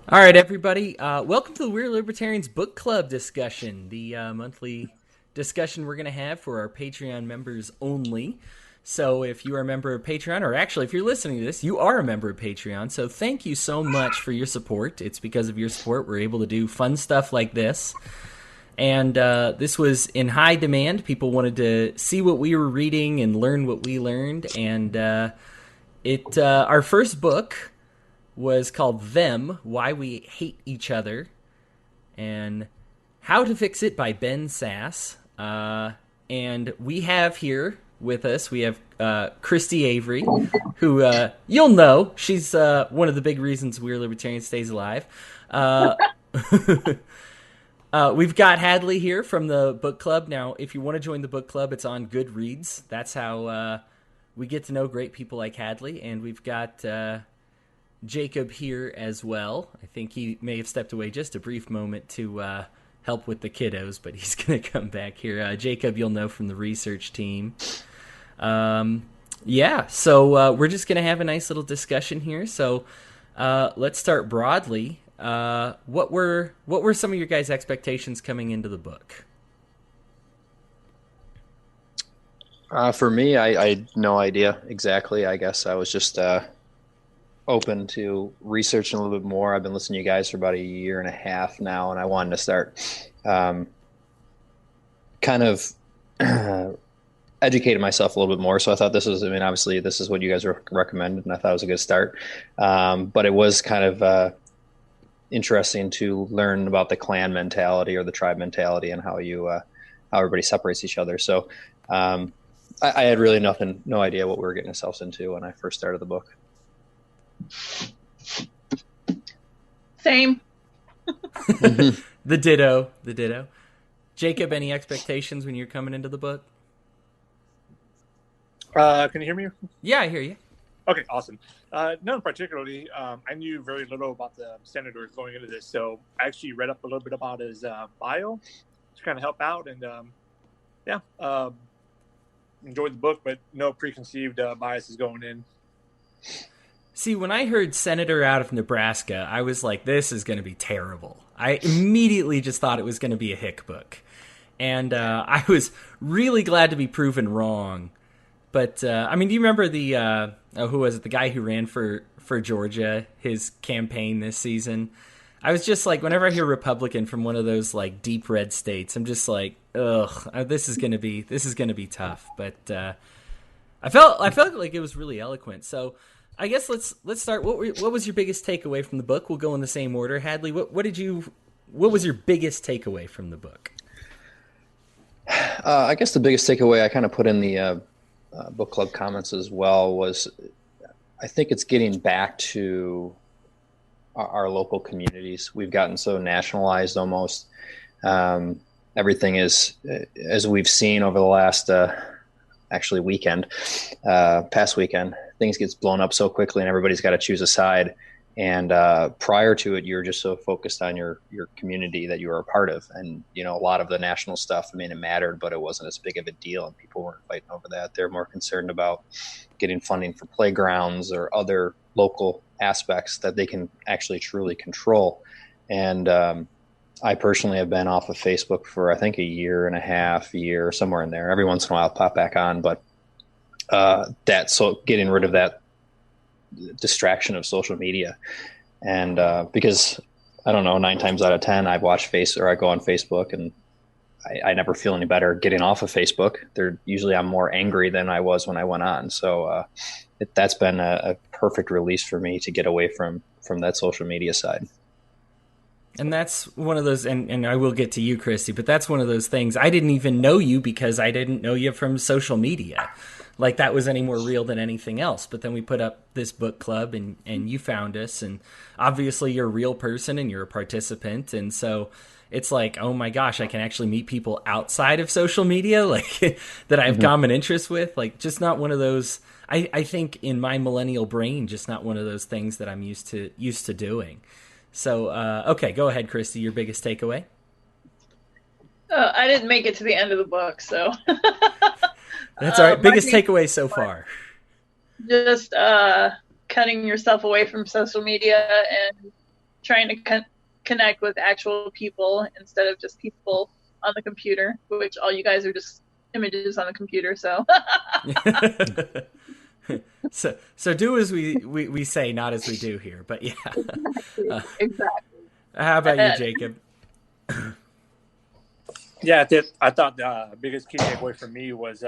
All right, everybody. Welcome to the We're Libertarians Book Club discussion, the monthly discussion we're going to have for our Patreon members only. So if you are a member of Patreon, or actually if you're listening to this, you are a member of Patreon. So thank you so much for your support. It's because of your support we're able to do fun stuff like this. And this was in high demand. People wanted to see what we were reading and learn what we learned. And our first book was called Them, Why We Hate Each Other, and How to Fix It by Ben Sasse. And we have here with us, we have Christy Avery, who you'll know. She's one of the big reasons We're Libertarians stays alive. We've got Hadley here from the book club. Now, if you want to join the book club, it's on Goodreads. That's how we get to know great people like Hadley. And we've got Jacob here as well. I think he may have stepped away just a brief moment to help with the kiddos, but he's going to come back here. Jacob, you'll know from the research team. So we're just going to have a nice little discussion here. So let's start broadly. What were some of your guys' expectations coming into the book? For me, I had no idea exactly. I guess I was just open to researching a little bit more. I've been listening to you guys for about a year and a half now, and I wanted to start kind of educating myself a little bit more. So I thought obviously this is what you guys recommended, and I thought it was a good start. But it was kind of interesting to learn about the clan mentality or the tribe mentality and how everybody separates each other. So I had really no idea what we were getting ourselves into when I first started the book. Same. The ditto. Jacob, any expectations when you're coming into the book? Can you hear me? Yeah, I hear you. Okay, awesome. None particularly. I knew very little about the senator going into this, so I actually read up a little bit about his bio to kind of help out, and enjoyed the book, but no preconceived biases going in. See, when I heard Senator out of Nebraska, I was like, this is going to be terrible. I immediately just thought it was going to be a hick book. And I was really glad to be proven wrong. But, do you remember who was it? The guy who ran for Georgia, his campaign this season? I was just like, whenever I hear Republican from one of those, like, deep red states, I'm just like, ugh, this is going to be tough. But I felt like it was really eloquent. So I guess let's start. What was your biggest takeaway from the book? We'll go in the same order. Hadley, what was your biggest takeaway from the book? I guess the biggest takeaway I kind of put in the book club comments as well was I think it's getting back to our local communities. We've gotten so nationalized almost. Everything is, as we've seen over the last past weekend, things gets blown up so quickly and everybody's got to choose a side. And prior to it, you're just so focused on your community that you were a part of. And, a lot of the national stuff, it mattered, but it wasn't as big of a deal. And people weren't fighting over that. They're more concerned about getting funding for playgrounds or other local aspects that they can actually truly control. And I personally have been off of Facebook for, I think, a year, somewhere in there. Every once in a while I'll pop back on, but getting rid of that distraction of social media. And because I don't know, 9 times out of 10 I go on Facebook and I never feel any better getting off of Facebook. I'm more angry than I was when I went on. So that's been a perfect release for me to get away from that social media side. And that's one of those, and I will get to you, Christy, but that's one of those things. I didn't even know you because I didn't know you from social media. Like that was any more real than anything else. But then we put up this book club and you found us, and obviously you're a real person and you're a participant. And so it's like, oh my gosh, I can actually meet people outside of social media, like that I have common interests with. Like just not one of those, I think in my millennial brain, just not one of those things that I'm used to doing. So, okay, go ahead, Christy, your biggest takeaway. I didn't make it to the end of the book, so. That's all right. Biggest takeaway so far. Just cutting yourself away from social media and trying to connect with actual people instead of just people on the computer, which all you guys are just images on the computer. So, so do as we say, not as we do here. But yeah, exactly. How about you, Jacob? Yeah, I thought the biggest key takeaway for me was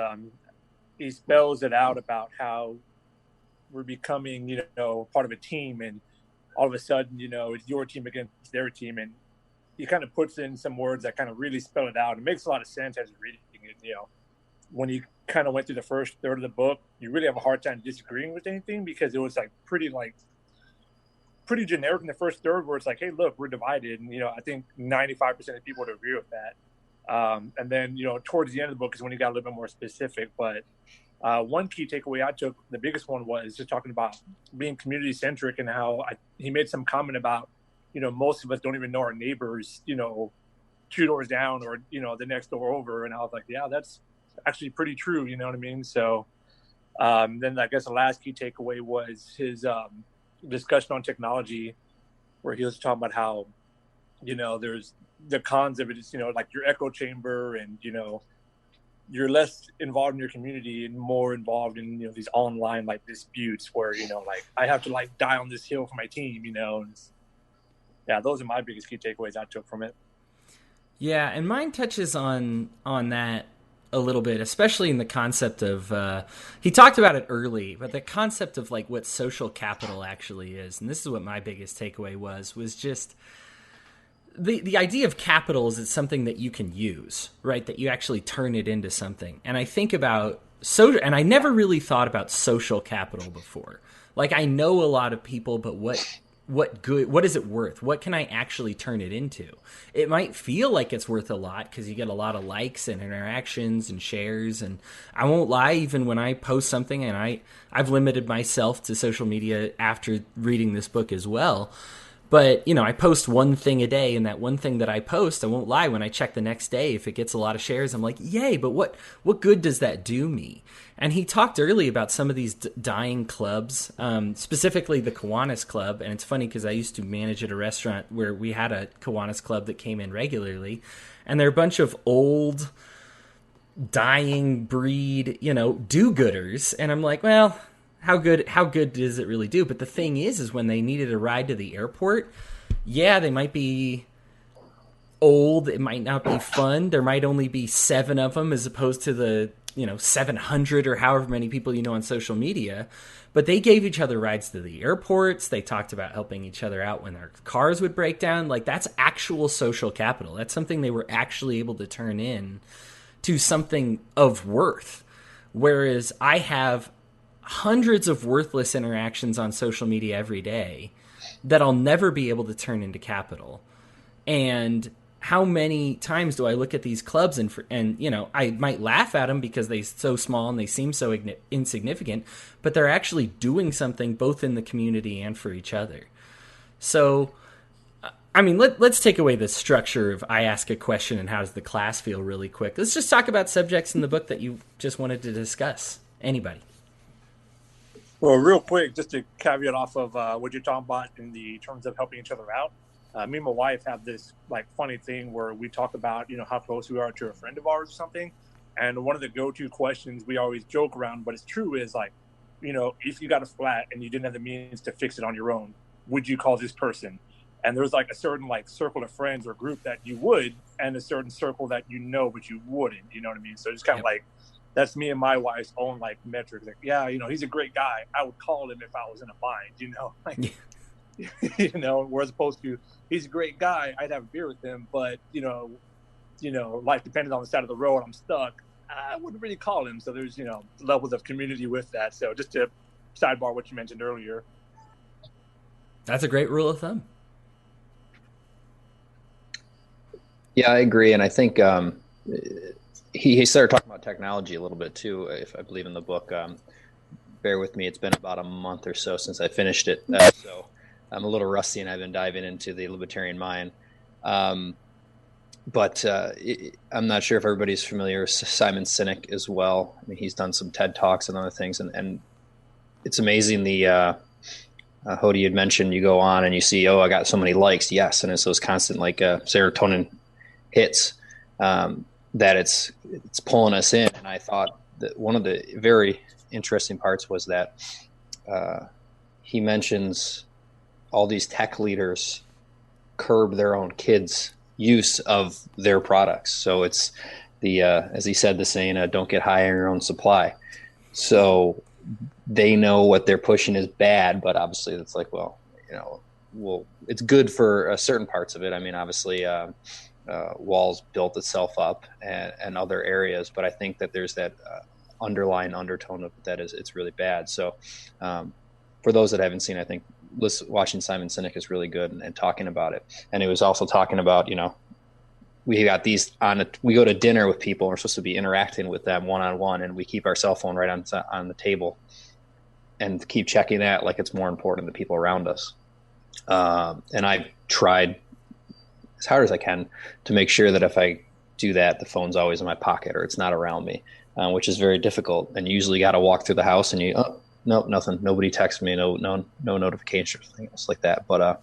he spells it out about how we're becoming, part of a team, and all of a sudden, it's your team against their team, and he kind of puts in some words that kind of really spell it out. It makes a lot of sense as you're reading it. When you kind of went through the first third of the book, you really have a hard time disagreeing with anything because it was pretty generic in the first third, where it's like, hey, look, we're divided, and I think 95% of people would agree with that. And then, towards the end of the book is when he got a little bit more specific. But one key takeaway I took, the biggest one, was just talking about being community centric, and how he made some comment about, most of us don't even know our neighbors, 2 doors down or, the next door over. And I was like, yeah, that's actually pretty true. You know what I mean? So then I guess the last key takeaway was his discussion on technology, where he was talking about how, there's the cons of it is, like your echo chamber, and, you're less involved in your community and more involved in, these online disputes where, I have to die on this hill for my team, and yeah, those are my biggest key takeaways I took from it. Yeah. And mine touches on that a little bit, especially in the concept of, he talked about it early, but the concept of what social capital actually is. And this is what my biggest takeaway was just, the idea of capital is it's something that you can use, right? That you actually turn it into something. And I think about and I never really thought about social capital before. I know a lot of people, but what is it worth? What can I actually turn it into? It might feel like it's worth a lot because you get a lot of likes and interactions and shares. And I won't lie, even when I post something, and I've limited myself to social media after reading this book as well. But, I post one thing a day, and that one thing that I post, I won't lie, when I check the next day, if it gets a lot of shares, I'm like, yay, but what good does that do me? And he talked early about some of these dying clubs, specifically the Kiwanis Club. And it's funny because I used to manage at a restaurant where we had a Kiwanis Club that came in regularly. And they're a bunch of old, dying breed, do-gooders. And I'm like, well, how good does it really do? But the thing is when they needed a ride to the airport, yeah, they might be old. It might not be fun. There might only be 7 of them as opposed to the 700 or however many people on social media. But they gave each other rides to the airports. They talked about helping each other out when their cars would break down. That's actual social capital. That's something they were actually able to turn in to something of worth. Whereas I have hundreds of worthless interactions on social media every day that I'll never be able to turn into capital. And how many times do I look at these clubs and I might laugh at them because they're so small and they seem so insignificant, but they're actually doing something both in the community and for each other. So, let's take away the structure of I ask a question and how does the class feel really quick. Let's just talk about subjects in the book that you just wanted to discuss. Anybody? Well, real quick, just to caveat off of what you're talking about in the terms of helping each other out. Me and my wife have this funny thing where we talk about, how close we are to a friend of ours or something. And one of the go-to questions we always joke around, but it's true, is if you got a flat and you didn't have the means to fix it on your own, would you call this person? And there's a certain circle of friends or group that you would, and a certain circle that but you wouldn't, you know what I mean? So it's kind of that's me and my wife's own metrics. Yeah, he's a great guy. I would call him if I was in a bind, whereas opposed to he's a great guy. I'd have a beer with him, but life depending on the side of the road, I'm stuck. I wouldn't really call him. So there's levels of community with that. So just to sidebar what you mentioned earlier. That's a great rule of thumb. Yeah, I agree, and I think he started talking about technology a little bit too, if I believe in the book. Bear with me; it's been about a month or so since I finished it, so I'm a little rusty, and I've been diving into the libertarian mind. But I'm not sure if everybody's familiar with Simon Sinek as well. He's done some TED Talks and other things, and it's amazing the Hody had mentioned, you go on and you see, oh, I got so many likes. Yes. And it's those constant like serotonin hits that it's pulling us in. And I thought that one of the very interesting parts was that he mentions all these tech leaders curb their own kids' use of their products. So it's the, as he said, the saying, don't get high on your own supply. So they know what they're pushing is bad, but obviously it's like, well, it's good for certain parts of it. I mean, obviously WAL's built itself up and other areas, but I think that there's that underlying undertone of that is it's really bad. So for those that haven't seen, I think watching Simon Sinek is really good and talking about it. And he was also talking about, we got these we go to dinner with people, and we're supposed to be interacting with them one-on-one, and we keep our cell phone right on the table and keep checking that like it's more important than the people around us. And I've tried as hard as I can to make sure that if I do that, the phone's always in my pocket or it's not around me, which is very difficult. And you usually got to walk through the house and nope, nothing. Nobody texted me. No notifications or things like that. But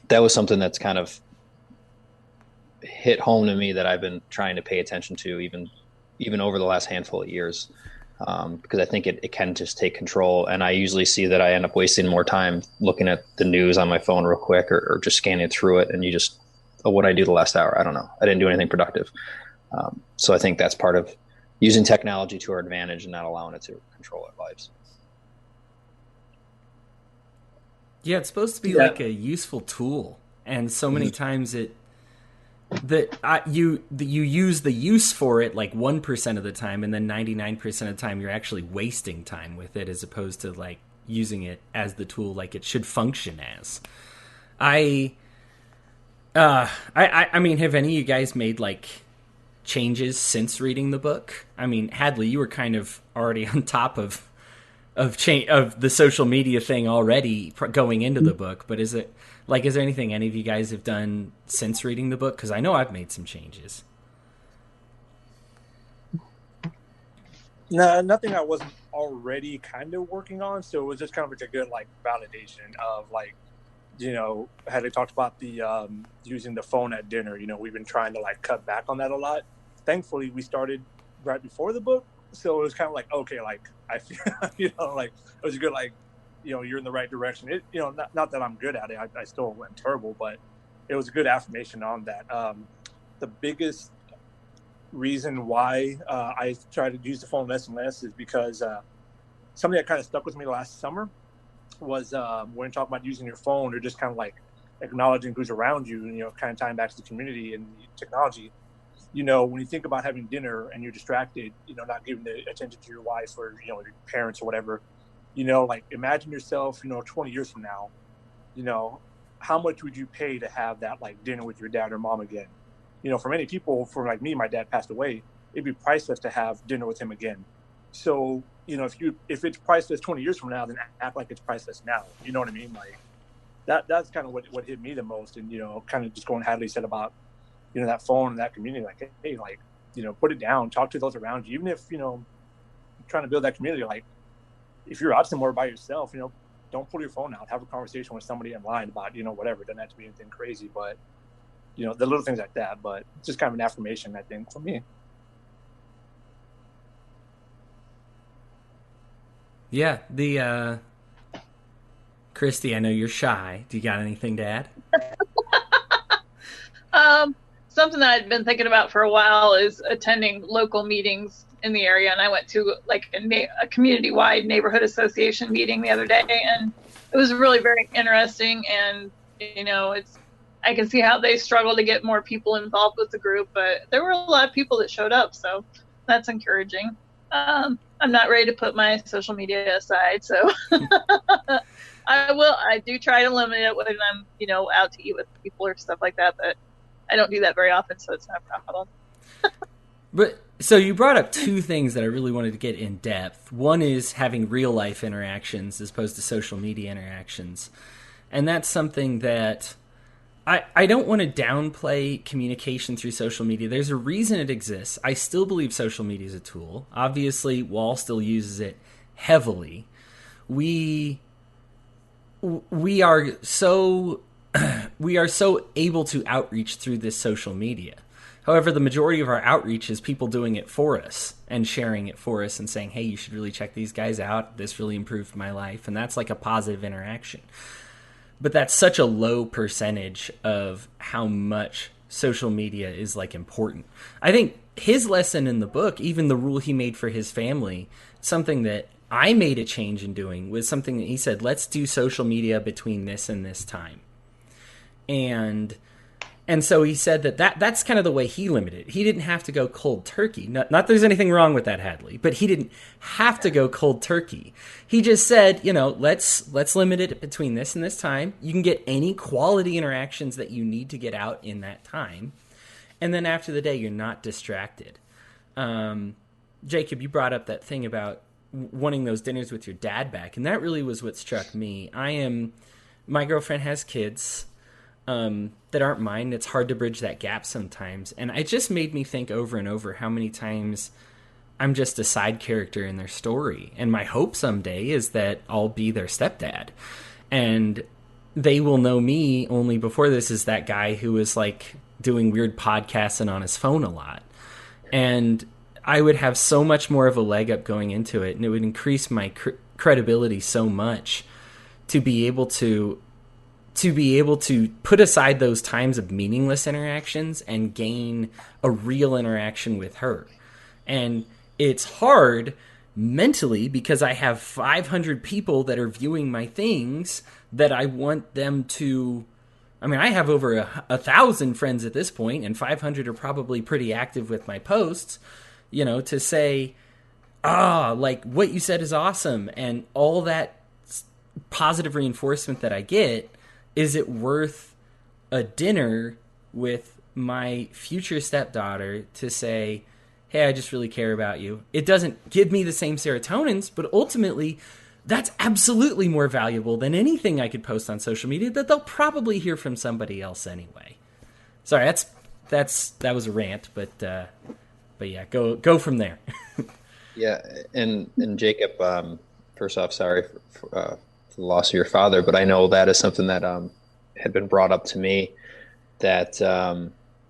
that was something that's kind of hit home to me that I've been trying to pay attention to even over the last handful of years, because I think it can just take control. And I usually see that I end up wasting more time looking at the news on my phone real quick or just scanning through it. And you just, what did I do the last hour? I don't know. I didn't do anything productive. So I think that's part of using technology to our advantage and not allowing it to control our lives. Yeah, it's supposed to be like a useful tool. And so many times you use the use for it like 1% of the time, and then 99% of the time you're actually wasting time with it, as opposed to like using it as the tool like it should function as. I mean, have any of you guys made like changes since reading the book? I mean, Hadley, you were kind of already on top of the social media thing already going into the book, but is there anything any of you guys have done since reading the book? Because I know I've made some changes. No, nothing I wasn't already kind of working on. So it was just kind of like a good like validation of like, had they talked about the using the phone at dinner, we've been trying to like cut back on that a lot. Thankfully, we started right before the book. So it was kind of like, okay, like I feel, like it was a good, like, you're in the right direction. It, not that I'm good at it. I still am terrible, but it was a good affirmation on that. The biggest reason why I try to use the phone less and less is because something that kind of stuck with me last summer was when you talk about using your phone or just kind of like acknowledging who's around you, kind of tying back to the community and the technology. When you think about having dinner and you're distracted, not giving the attention to your wife or, your parents or whatever, like imagine yourself, 20 years from now, how much would you pay to have that like dinner with your dad or mom again? For many people, for like me, my dad passed away, it'd be priceless to have dinner with him again. So, if it's priceless 20 years from now, then act like it's priceless now. You know what I mean? Like that's kind of what hit me the most. And, kind of just going Hadley said about, that phone and that community, like, hey, like, put it down, talk to those around you. Even if, trying to build that community, like if you're out somewhere by yourself, don't pull your phone out, have a conversation with somebody in line about, whatever. It doesn't have to be anything crazy, but, the little things like that, but it's just kind of an affirmation, I think, for me. Yeah. Christy, I know you're shy. Do you got anything to add? Something that I'd been thinking about for a while is attending local meetings in the area. And I went to like a community-wide neighborhood association meeting the other day, and it was really very interesting. And, I can see how they struggle to get more people involved with the group, but there were a lot of people that showed up. So that's encouraging. I'm not ready to put my social media aside. So I do try to limit it when I'm, out to eat with people or stuff like that, but I don't do that very often, so it's not a problem. But so you brought up two things that I really wanted to get in depth. One is having real life interactions as opposed to social media interactions. And that's something that I don't want to downplay communication through social media. There's a reason it exists. I still believe social media is a tool. Obviously, WAL still uses it heavily. we are so we are so able to outreach through this social media. However, the majority of our outreach is people doing it for us and sharing it for us and saying, hey, you should really check these guys out. This really improved my life. And that's like a positive interaction. But that's such a low percentage of how much social media is like important. I think his lesson in the book, even the rule he made for his family, something that I made a change in doing, was something that he said, let's do social media between this and this time. And so he said that's kind of the way he limited it. He didn't have to go cold turkey. Not that there's anything wrong with that, Hadley, but he didn't have to go cold turkey. He just said, let's limit it between this and this time. You can get any quality interactions that you need to get out in that time. And then after the day, you're not distracted. Jacob, you brought up that thing about wanting those dinners with your dad back. And that really was what struck me. My girlfriend has kids that aren't mine. It's hard to bridge that gap sometimes. And it just made me think over and over how many times I'm just a side character in their story. And my hope someday is that I'll be their stepdad. And they will know me only before this as that guy who was like doing weird podcasts and on his phone a lot. And I would have so much more of a leg up going into it. And it would increase my credibility so much to be able to put aside those times of meaningless interactions and gain a real interaction with her. And it's hard mentally because I have 500 people that are viewing my things that I want them to... I mean, I have over 1,000 friends at this point, and 500 are probably pretty active with my posts, to say, like, what you said is awesome, and all that positive reinforcement that I get. Is it worth a dinner with my future stepdaughter to say, hey, I just really care about you? It doesn't give me the same serotonins, but ultimately that's absolutely more valuable than anything I could post on social media that they'll probably hear from somebody else anyway. Sorry, that was a rant, but yeah, go from there. Yeah, and Jacob, first off, sorry for the loss of your father, but I know that is something that had been brought up to me that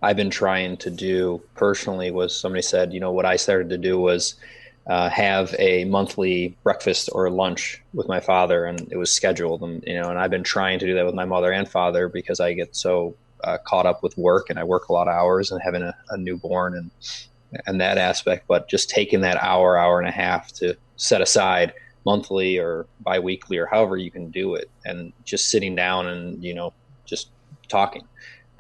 I've been trying to do personally. Was somebody said, what I started to do was have a monthly breakfast or lunch with my father, and it was scheduled, and I've been trying to do that with my mother and father because I get so caught up with work, and I work a lot of hours and having a newborn and that aspect, but just taking that hour and a half to set aside monthly or bi-weekly or however you can do it, and just sitting down and just talking.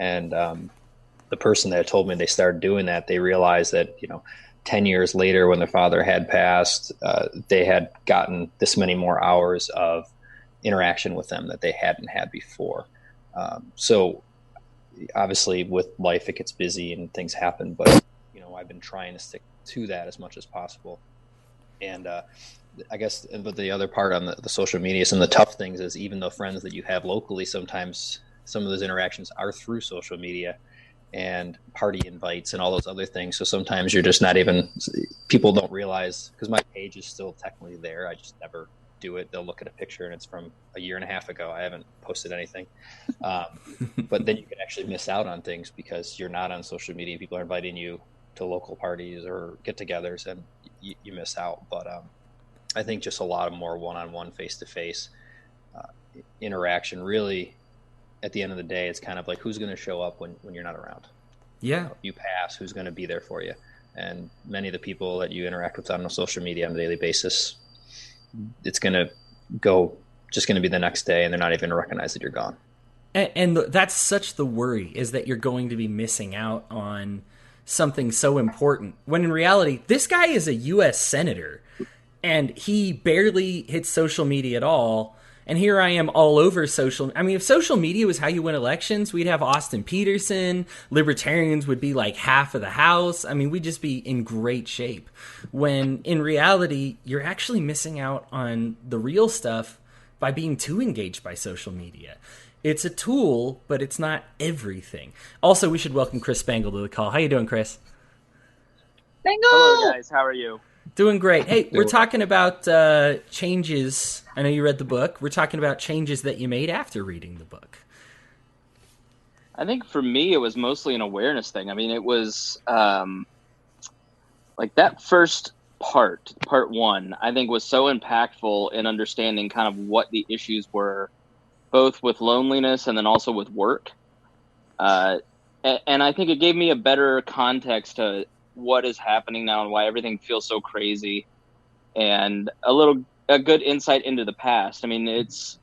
And the person that told me they started doing that, they realized that 10 years later when their father had passed, they had gotten this many more hours of interaction with them that they hadn't had before. So obviously with life it gets busy and things happen, but I've been trying to stick to that as much as possible. And I guess, but the other part on the social media, some of the tough things is even the friends that you have locally, sometimes some of those interactions are through social media and party invites and all those other things. So sometimes you're just not even, people don't realize, because my page is still technically there. I just never do it. They'll look at a picture and it's from a year and a half ago. I haven't posted anything. But then you can actually miss out on things because you're not on social media. People are inviting you to local parties or get-togethers, and you miss out. But I think just a lot of more one-on-one, face-to-face interaction. Really, at the end of the day, it's kind of like who's going to show up when you're not around. Yeah. If you pass, who's going to be there for you? And many of the people that you interact with on social media on a daily basis, it's going to just going to be the next day, and they're not even going to recognize that you're gone. And that's such the worry, is that you're going to be missing out on something so important, when in reality, this guy is a U.S. senator, and he barely hits social media at all. And here I am all over social. I mean, if social media was how you win elections, we'd have Austin Peterson. Libertarians would be like half of the House. I mean, we'd just be in great shape. When in reality, you're actually missing out on the real stuff by being too engaged by social media. It's a tool, but it's not everything. Also, we should welcome Chris Spangle to the call. How you doing, Chris? Spangle! Hello, guys. How are you? Doing great. Hey, we're talking about changes. I know you read the book. We're talking about changes that you made after reading the book. I think for me, it was mostly an awareness thing. I mean, it was like that first part 1, I think was so impactful in understanding kind of what the issues were, both with loneliness and then also with work. And I think it gave me a better context to what is happening now and why everything feels so crazy, and a good insight into the past. I mean, it's,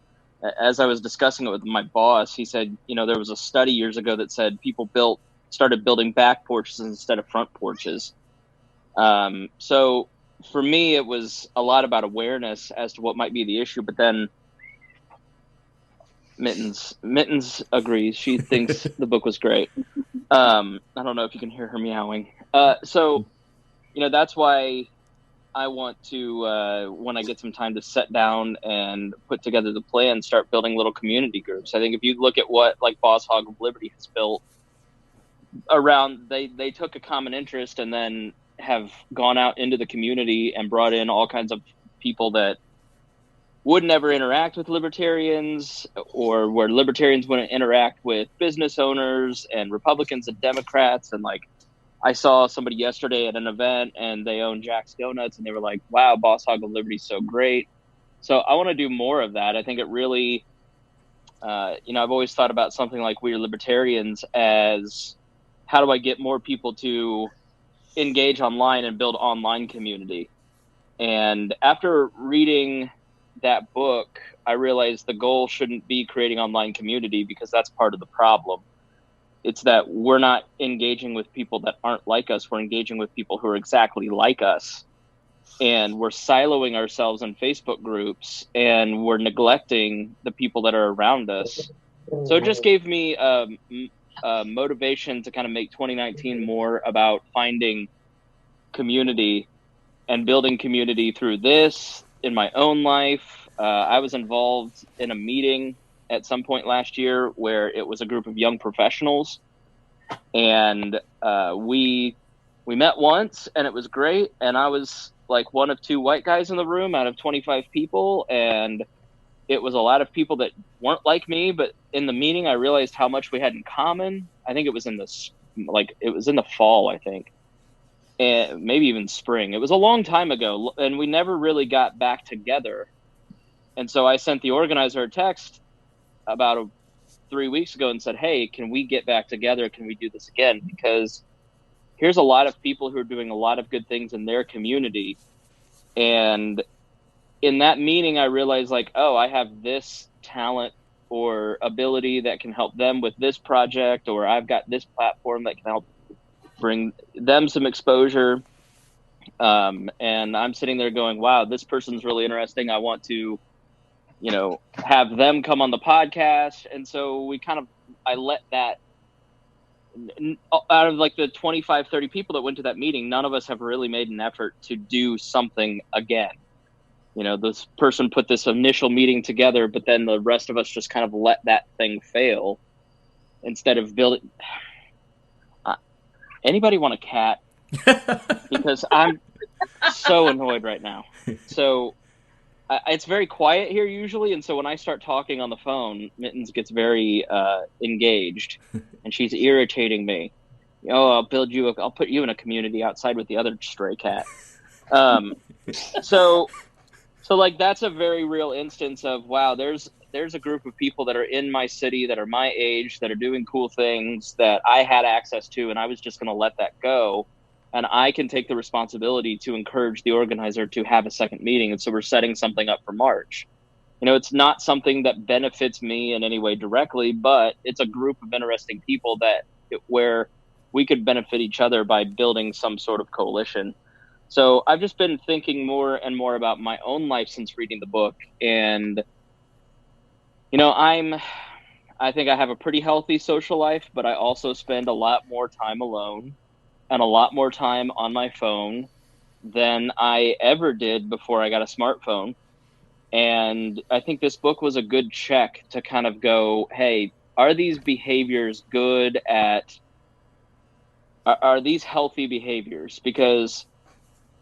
as I was discussing it with my boss, he said, there was a study years ago that said people started building back porches instead of front porches. So for me, it was a lot about awareness as to what might be the issue, but then Mittens agrees. She thinks the book was great. I don't know if you can hear her meowing. So, that's why I want to, when I get some time to sit down and put together the plan, start building little community groups. I think if you look at what like Boss Hog of Liberty has built around, they took a common interest and then have gone out into the community and brought in all kinds of people that would never interact with libertarians, or where libertarians wouldn't interact with business owners and Republicans and Democrats. And like, I saw somebody yesterday at an event and they own Jack's Donuts and they were like, wow, Boss Hog of Liberty is so great. So I want to do more of that. I think it really, I've always thought about something like We Are Libertarians as how do I get more people to engage online and build online community. And after reading that book, I realized the goal shouldn't be creating online community, because that's part of the problem. It's that we're not engaging with people that aren't like us. We're engaging with people who are exactly like us. And we're siloing ourselves in Facebook groups, and we're neglecting the people that are around us. So it just gave me motivation to kind of make 2019 more about finding community and building community through this in my own life. I was involved in a meeting at some point last year where it was a group of young professionals, and we met once and it was great. And I was like one of 2 white guys in the room out of 25 people. And it was a lot of people that weren't like me, but in the meeting, I realized how much we had in common. I think it was in the fall, I think. And maybe even spring. It was a long time ago, and we never really got back together. And so I sent the organizer a text about 3 weeks ago and said, hey, can we get back together? Can we do this again? Because here's a lot of people who are doing a lot of good things in their community. And in that meeting, I realized like, oh, I have this talent or ability that can help them with this project, or I've got this platform that can help bring them some exposure. And I'm sitting there going, wow, this person's really interesting. I want to, have them come on the podcast. And so I let that, out of like the 25, 30 people that went to that meeting, none of us have really made an effort to do something again. This person put this initial meeting together, but then the rest of us just kind of let that thing fail instead of building. Anybody want a cat? Because I'm so annoyed right now. So it's very quiet here usually. And so when I start talking on the phone, Mittens gets very engaged, and she's irritating me. I'll put you in a community outside with the other stray cat. So like, that's a very real instance of, wow, there's a group of people that are in my city that are my age, that are doing cool things that I had access to, and I was just going to let that go. And I can take the responsibility to encourage the organizer to have a second meeting. And so we're setting something up for March. It's not something that benefits me in any way directly, but it's a group of interesting people where we could benefit each other by building some sort of coalition. So I've just been thinking more and more about my own life since reading the book. And, I think I have a pretty healthy social life, but I also spend a lot more time alone and a lot more time on my phone than I ever did before I got a smartphone. And I think this book was a good check to kind of go, hey, are these behaviors are these healthy behaviors? Because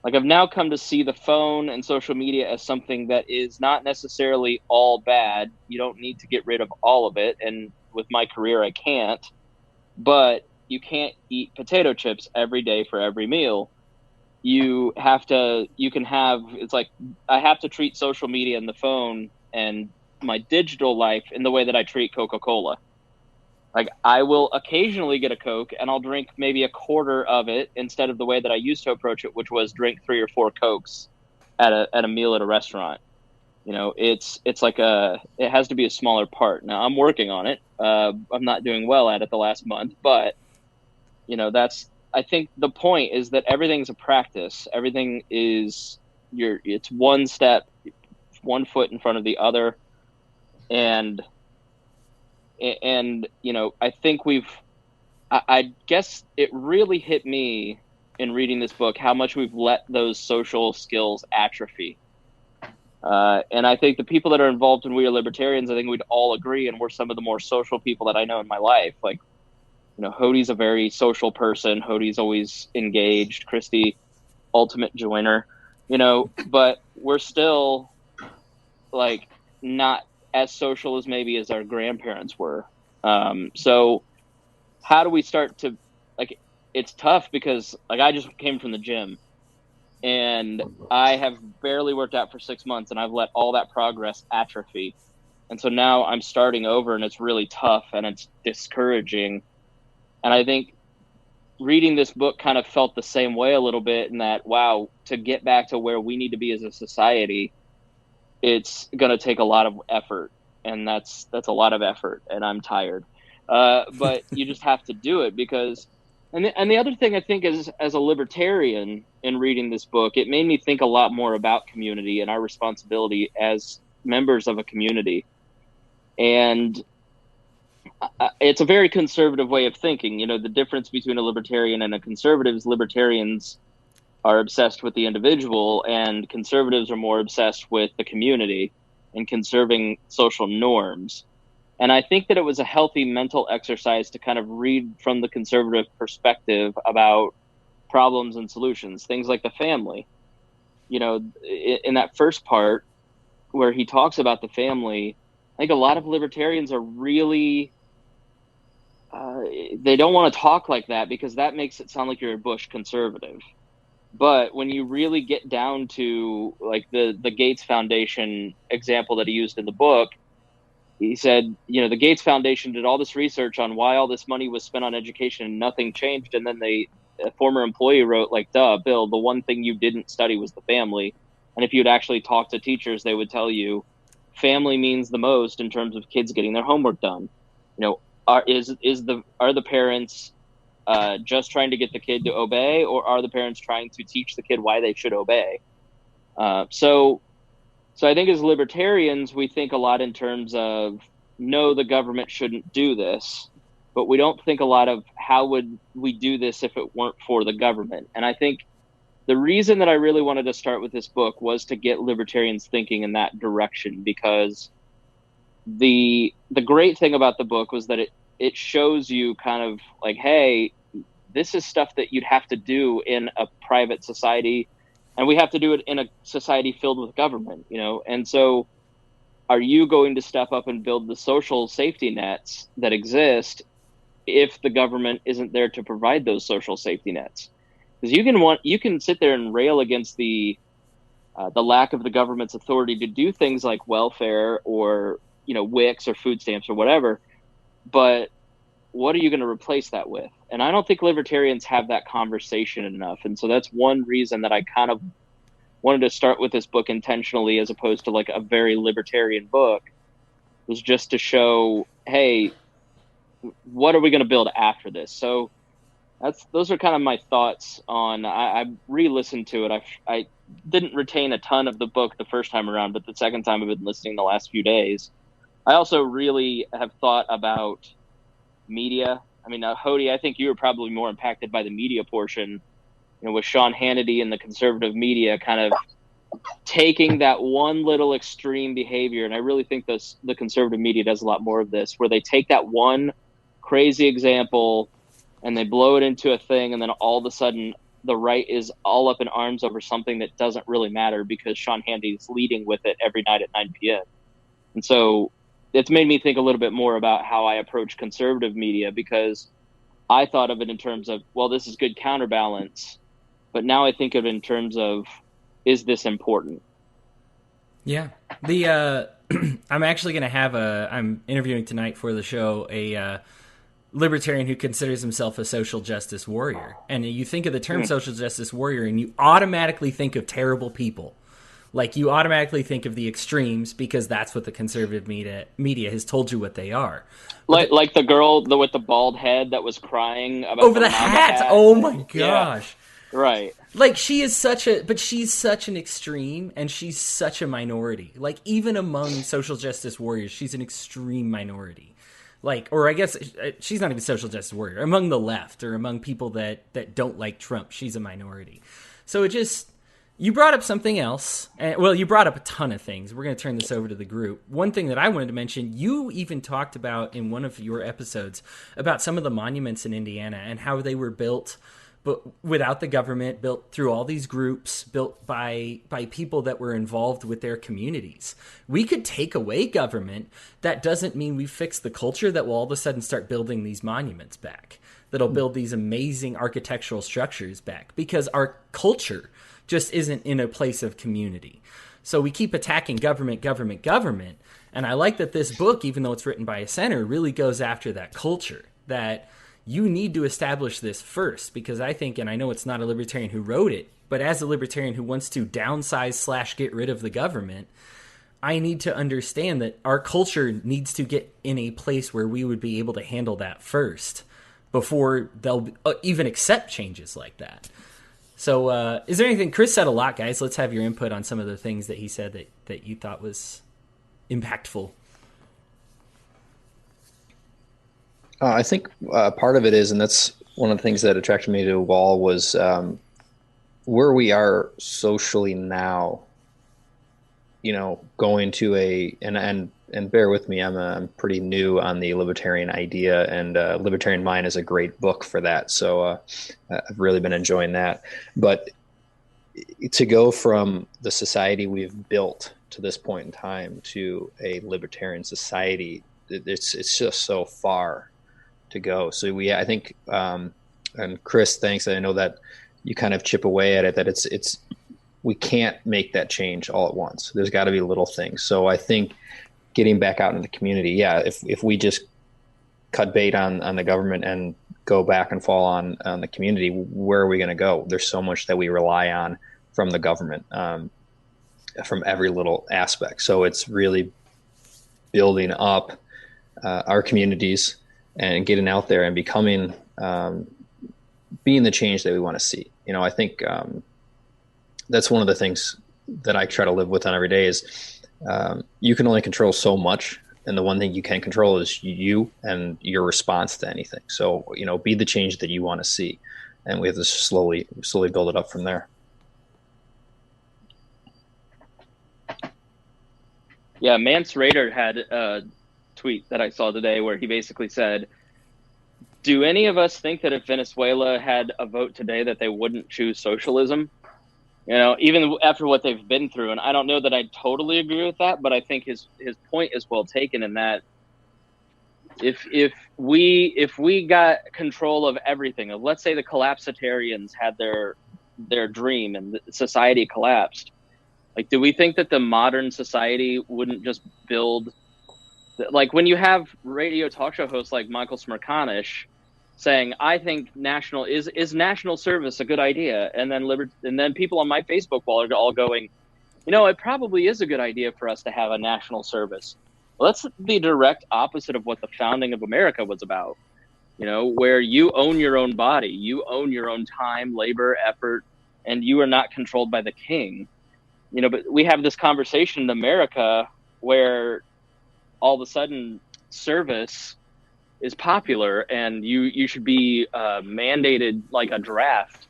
like I've now come to see the phone and social media as something that is not necessarily all bad. You don't need to get rid of all of it. And with my career, I can't. But you can't eat potato chips every day for every meal. It's like I have to treat social media and the phone and my digital life in the way that I treat Coca-Cola. Like I will occasionally get a Coke and I'll drink maybe a quarter of it instead of the way that I used to approach it, which was drink 3 or 4 Cokes at a meal at a restaurant. You know, it's like it has to be a smaller part. Now I'm working on it. I'm not doing well at it the last month, but you know, I think the point is that everything's a practice. Everything is it's one step, one foot in front of the other. And you know, I think I guess it really hit me in reading this book how much we've let those social skills atrophy. And I think the people that are involved in We Are Libertarians, I think we'd all agree, and we're some of the more social people that I know in my life. Like, you know, Hodie's a very social person. Hodie's always engaged. Christy, ultimate joiner, you know, but we're still like not as social as maybe as our grandparents were. So how do we start to, like, it's tough because like I just came from the gym and I have barely worked out for 6 months and I've let all that progress atrophy. And so now I'm starting over and it's really tough and it's discouraging. And I think reading this book kind of felt the same way a little bit in that, wow, to get back to where we need to be as a society, it's going to take a lot of effort. And that's a lot of effort and I'm tired. But you just have to do it because, and the other thing I think is, as a libertarian in reading this book, it made me think a lot more about community and our responsibility as members of a community. And it's a very conservative way of thinking. You know, the difference between a libertarian and a conservative is libertarians are obsessed with the individual and conservatives are more obsessed with the community and conserving social norms. And I think that it was a healthy mental exercise to kind of read from the conservative perspective about problems and solutions, things like the family. You know, in that first part where he talks about the family, I think a lot of libertarians are really, they don't want to talk like that because that makes it sound like you're a Bush conservative. But when you really get down to like the Gates Foundation example that he used in the book, he said, you know, the Gates Foundation did all this research on why all this money was spent on education and nothing changed. And then a former employee wrote like, duh, Bill, the one thing you didn't study was the family. And if you'd actually talk to teachers, they would tell you family means the most in terms of kids getting their homework done. You know, are the parents just trying to get the kid to obey, or are the parents trying to teach the kid why they should obey? So I think as libertarians, we think a lot in terms of, no, the government shouldn't do this, but we don't think a lot of how would we do this if it weren't for the government. And I think the reason that I really wanted to start with this book was to get libertarians thinking in that direction, because the great thing about the book was that it shows you kind of like, hey, this is stuff that you'd have to do in a private society, and we have to do it in a society filled with government, you know? And so are you going to step up and build the social safety nets that exist if the government isn't there to provide those social safety nets? Because you can sit there and rail against the lack of the government's authority to do things like welfare or, you know, WICs or food stamps or whatever, but what are you going to replace that with? And I don't think libertarians have that conversation enough. And so that's one reason that I kind of wanted to start with this book intentionally, as opposed to like a very libertarian book, was just to show, hey, what are we going to build after this? So those are kind of my thoughts on, I re-listened to it. I didn't retain a ton of the book the first time around, but the second time I've been listening the last few days. I also really have thought about media. I mean, Hodie, I think you were probably more impacted by the media portion, you know, with Sean Hannity and the conservative media kind of taking that one little extreme behavior. And I really think the conservative media does a lot more of this, where they take that one crazy example and they blow it into a thing. And then all of a sudden the right is all up in arms over something that doesn't really matter because Sean Hannity is leading with it every night at 9 p.m. And so it's made me think a little bit more about how I approach conservative media, because I thought of it in terms of, well, this is good counterbalance. But now I think of it in terms of, is this important? Yeah. I'm actually going to have I'm interviewing tonight for the show a libertarian who considers himself a social justice warrior. And you think of the term social justice warrior and you automatically think of terrible people. Like, you automatically think of the extremes because that's what the conservative media has told you what they are. Like the girl with the bald head that was crying about over the hat. Oh my gosh. Yeah. Right. Like, she's such an extreme, and she's such a minority. Like, even among social justice warriors, she's an extreme minority. Like, or I guess she's not even social justice warrior. Among the left, or among people that don't like Trump, she's a minority. So you brought up something else. Well, you brought up a ton of things. We're going to turn this over to the group. One thing that I wanted to mention, you even talked about in one of your episodes about some of the monuments in Indiana and how they were built but without the government, built through all these groups, built by people that were involved with their communities. We could take away government. That doesn't mean we fix the culture that will all of a sudden start building these monuments back, that'll build these amazing architectural structures back, because our culture just isn't in a place of community. So we keep attacking government. And I like that this book, even though it's written by a center, really goes after that culture, that you need to establish this first, because I think, and I know it's not a libertarian who wrote it, but as a libertarian who wants to downsize / get rid of the government, I need to understand that our culture needs to get in a place where we would be able to handle that first before they'll even accept changes like that. So is there anything, Chris said a lot, guys. Let's have your input on some of the things that he said that you thought was impactful. I think part of it is, and that's one of the things that attracted me to WAL, was where we are socially now. You know, going to and bear with me, I'm pretty new on the libertarian idea, and Libertarian Mind is a great book for that. So I've really been enjoying that. But to go from the society we've built to this point in time to a libertarian society, it's just so far to go. So I think, and Chris, thanks. I know that you kind of chip away at it, that it's we can't make that change all at once. There's got to be little things. So I think getting back out into the community, if we just cut bait on the government and go back and fall on the community, where are we going to go? There's so much that we rely on from the government, from every little aspect. So it's really building up our communities and getting out there and becoming, being the change that we want to see. You know, I think that's one of the things that I try to live with on every day is you can only control so much. And the one thing you can control is you and your response to anything. So, you know, be the change that you want to see. And we have to slowly build it up from there. Yeah, Mance Raider had a tweet that I saw today where he basically said, do any of us think that if Venezuela had a vote today that they wouldn't choose socialism? You know, even after what they've been through. And I don't know that I totally agree with that, but I think his point is well taken in that if we got control of everything, let's say the collapsitarians had their dream and society collapsed, like, do we think that the modern society wouldn't just build, like, when you have radio talk show hosts like Michael Smerconish saying, I think is national service a good idea? And then people on my Facebook wall are all going, you know, it probably is a good idea for us to have a national service. Well, that's the direct opposite of what the founding of America was about, you know, where you own your own body, you own your own time, labor, effort, and you are not controlled by the king. You know, but we have this conversation in America where all of a sudden service is popular and you should be mandated like a draft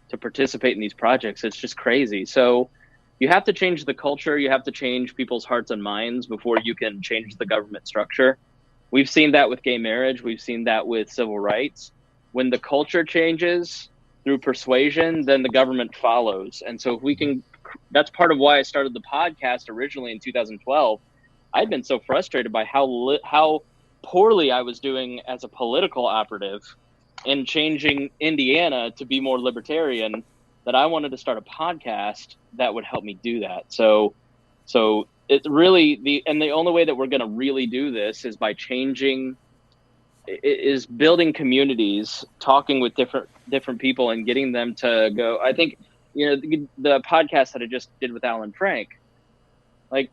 to participate in these projects. It's just crazy. So you have to change the culture. You have to change people's hearts and minds before you can change the government structure. We've seen that with gay marriage. We've seen that with civil rights. When the culture changes, through persuasion, then the government follows. And so if we can, that's part of why I started the podcast originally in 2012. I'd been so frustrated by how poorly I was doing as a political operative in changing Indiana to be more libertarian, that I wanted to start a podcast that would help me do that. So it's really the only way that we're going to really do this is by building communities, talking with different people, and getting them to go. I think, the podcast that I just did with Alan Frank, like,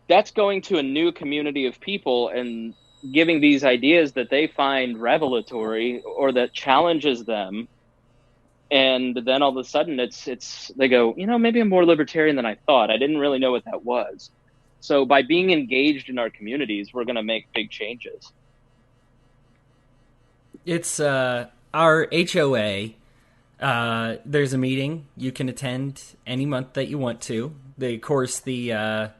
that's going to a new community of people and giving these ideas that they find revelatory or that challenges them. And then all of a sudden they go, maybe I'm more libertarian than I thought. I didn't really know what that was. So by being engaged in our communities, we're going to make big changes. It's our HOA. There's a meeting you can attend any month that you want to. Of course, the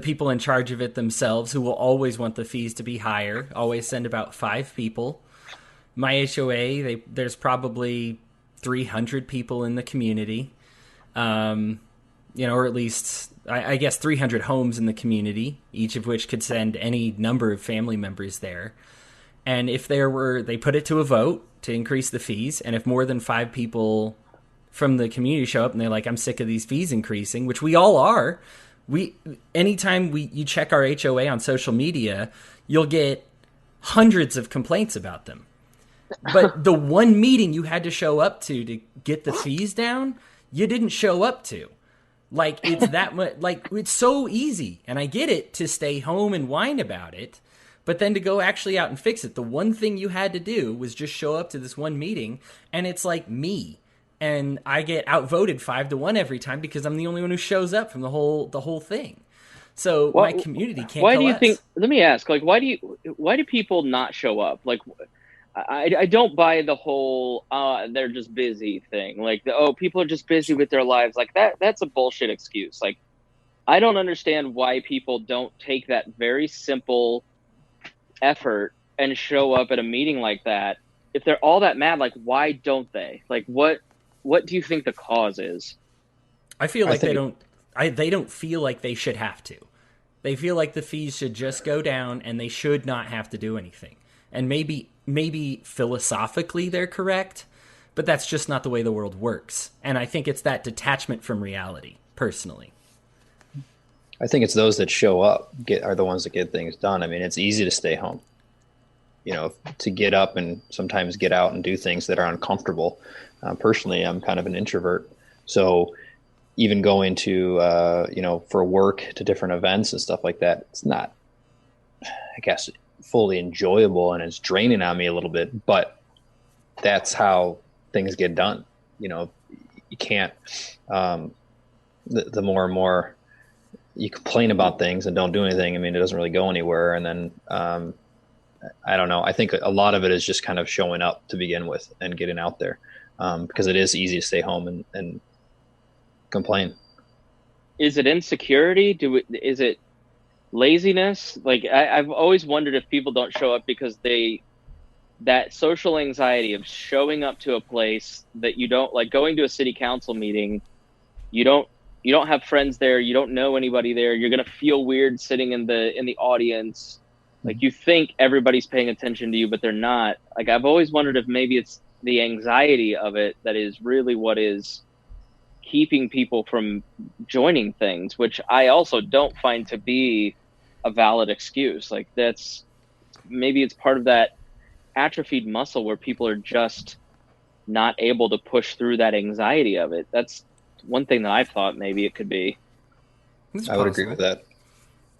people in charge of it themselves, who will always want the fees to be higher, always send about 5 people. My HOA, there's probably 300 people in the community, or at least I guess 300 homes in the community, each of which could send any number of family members there. And if they put it to a vote to increase the fees, and if more than 5 people from the community show up and they're like, I'm sick of these fees increasing, which we all are. Anytime you check our HOA on social media, you'll get hundreds of complaints about them. But the one meeting you had to show up to get the fees down, you didn't show up to. Like, it's that much, like, it's so easy. And I get it to stay home and whine about it, but then to go actually out and fix it. The one thing you had to do was just show up to this one meeting, and it's like me. And I get outvoted 5-1 every time because I'm the only one who shows up from the whole thing. So my community can't. Why do you think? Let me ask. Like, why do people not show up? Like, I don't buy the whole they're just busy thing. Like, people are just busy with their lives. Like that's a bullshit excuse. Like, I don't understand why people don't take that very simple effort and show up at a meeting like that. If they're all that mad, like, why don't they? Like, what do you think the cause is? I feel like they don't feel like they should have to. They feel like the fees should just go down and they should not have to do anything. And maybe philosophically they're correct, but that's just not the way the world works. And I think it's that detachment from reality, personally. I think it's those that show up are the ones that get things done. I mean, it's easy to stay home, to get up and sometimes get out and do things that are uncomfortable. Personally, I'm kind of an introvert. So even going to, for work to different events and stuff like that, it's not, I guess, fully enjoyable, and it's draining on me a little bit, but that's how things get done. You can't, the more and more you complain about things and don't do anything, I mean, it doesn't really go anywhere. And then, I don't know. I think a lot of it is just kind of showing up to begin with and getting out there, because it is easy to stay home and complain. Is it insecurity? Is it laziness? Like, I've always wondered if people don't show up because that social anxiety of showing up to a place that you don't like, going to a city council meeting, you don't have friends there, you don't know anybody there, you're going to feel weird sitting in the audience. Like, you think everybody's paying attention to you, but they're not. Like, I've always wondered if maybe it's the anxiety of it that is really what is keeping people from joining things, which I also don't find to be a valid excuse. Like, maybe it's part of that atrophied muscle where people are just not able to push through that anxiety of it. That's one thing that I thought maybe it could be. I would agree with that.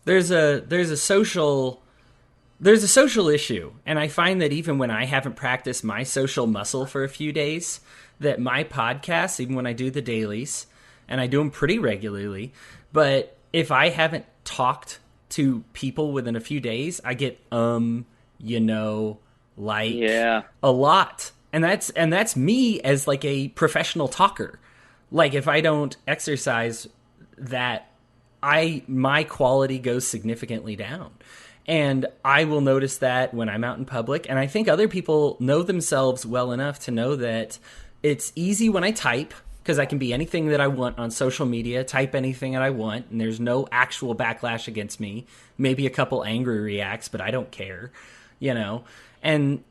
There's a social issue, and I find that even when I haven't practiced my social muscle for a few days, that my podcasts, even when I do the dailies, and I do them pretty regularly, but if I haven't talked to people within a few days, I get a lot. And that's me as like a professional talker. Like, if I don't exercise that, my quality goes significantly down. And I will notice that when I'm out in public. And I think other people know themselves well enough to know that it's easy when I type, because I can be anything that I want on social media, type anything that I want, and there's no actual backlash against me. Maybe a couple angry reacts, but I don't care, you know. And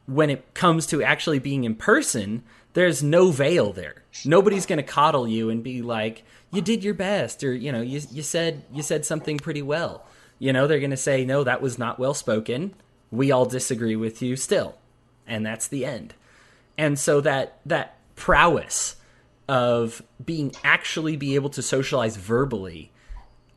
when it comes to actually being in person, there's no veil there. Nobody's going to coddle you and be like, you did your best, or, you know, you said something pretty well. You know, they're going to say, no, that was not well spoken. We all disagree with you still. And that's the end. And so that prowess of being actually be able to socialize verbally,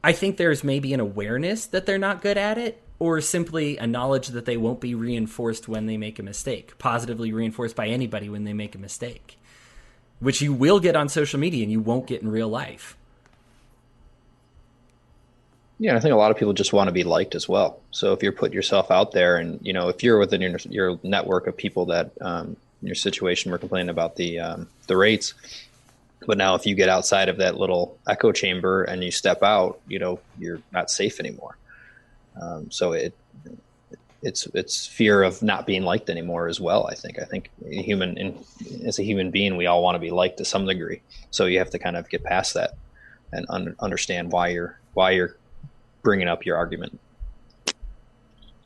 I think there's maybe an awareness that they're not good at it, or simply a knowledge that they won't be reinforced when they make a mistake, positively reinforced by anybody when they make a mistake, which you will get on social media and you won't get in real life. Yeah, I think a lot of people just want to be liked as well. So if you're putting yourself out there, and you know, if you're within your network of people that in your situation were complaining about the rates, but now if you get outside of that little echo chamber and you step out, you know, you're not safe anymore. So it's fear of not being liked anymore as well. I think as a human being, we all want to be liked to some degree. So you have to kind of get past that and understand why you're bringing up your argument.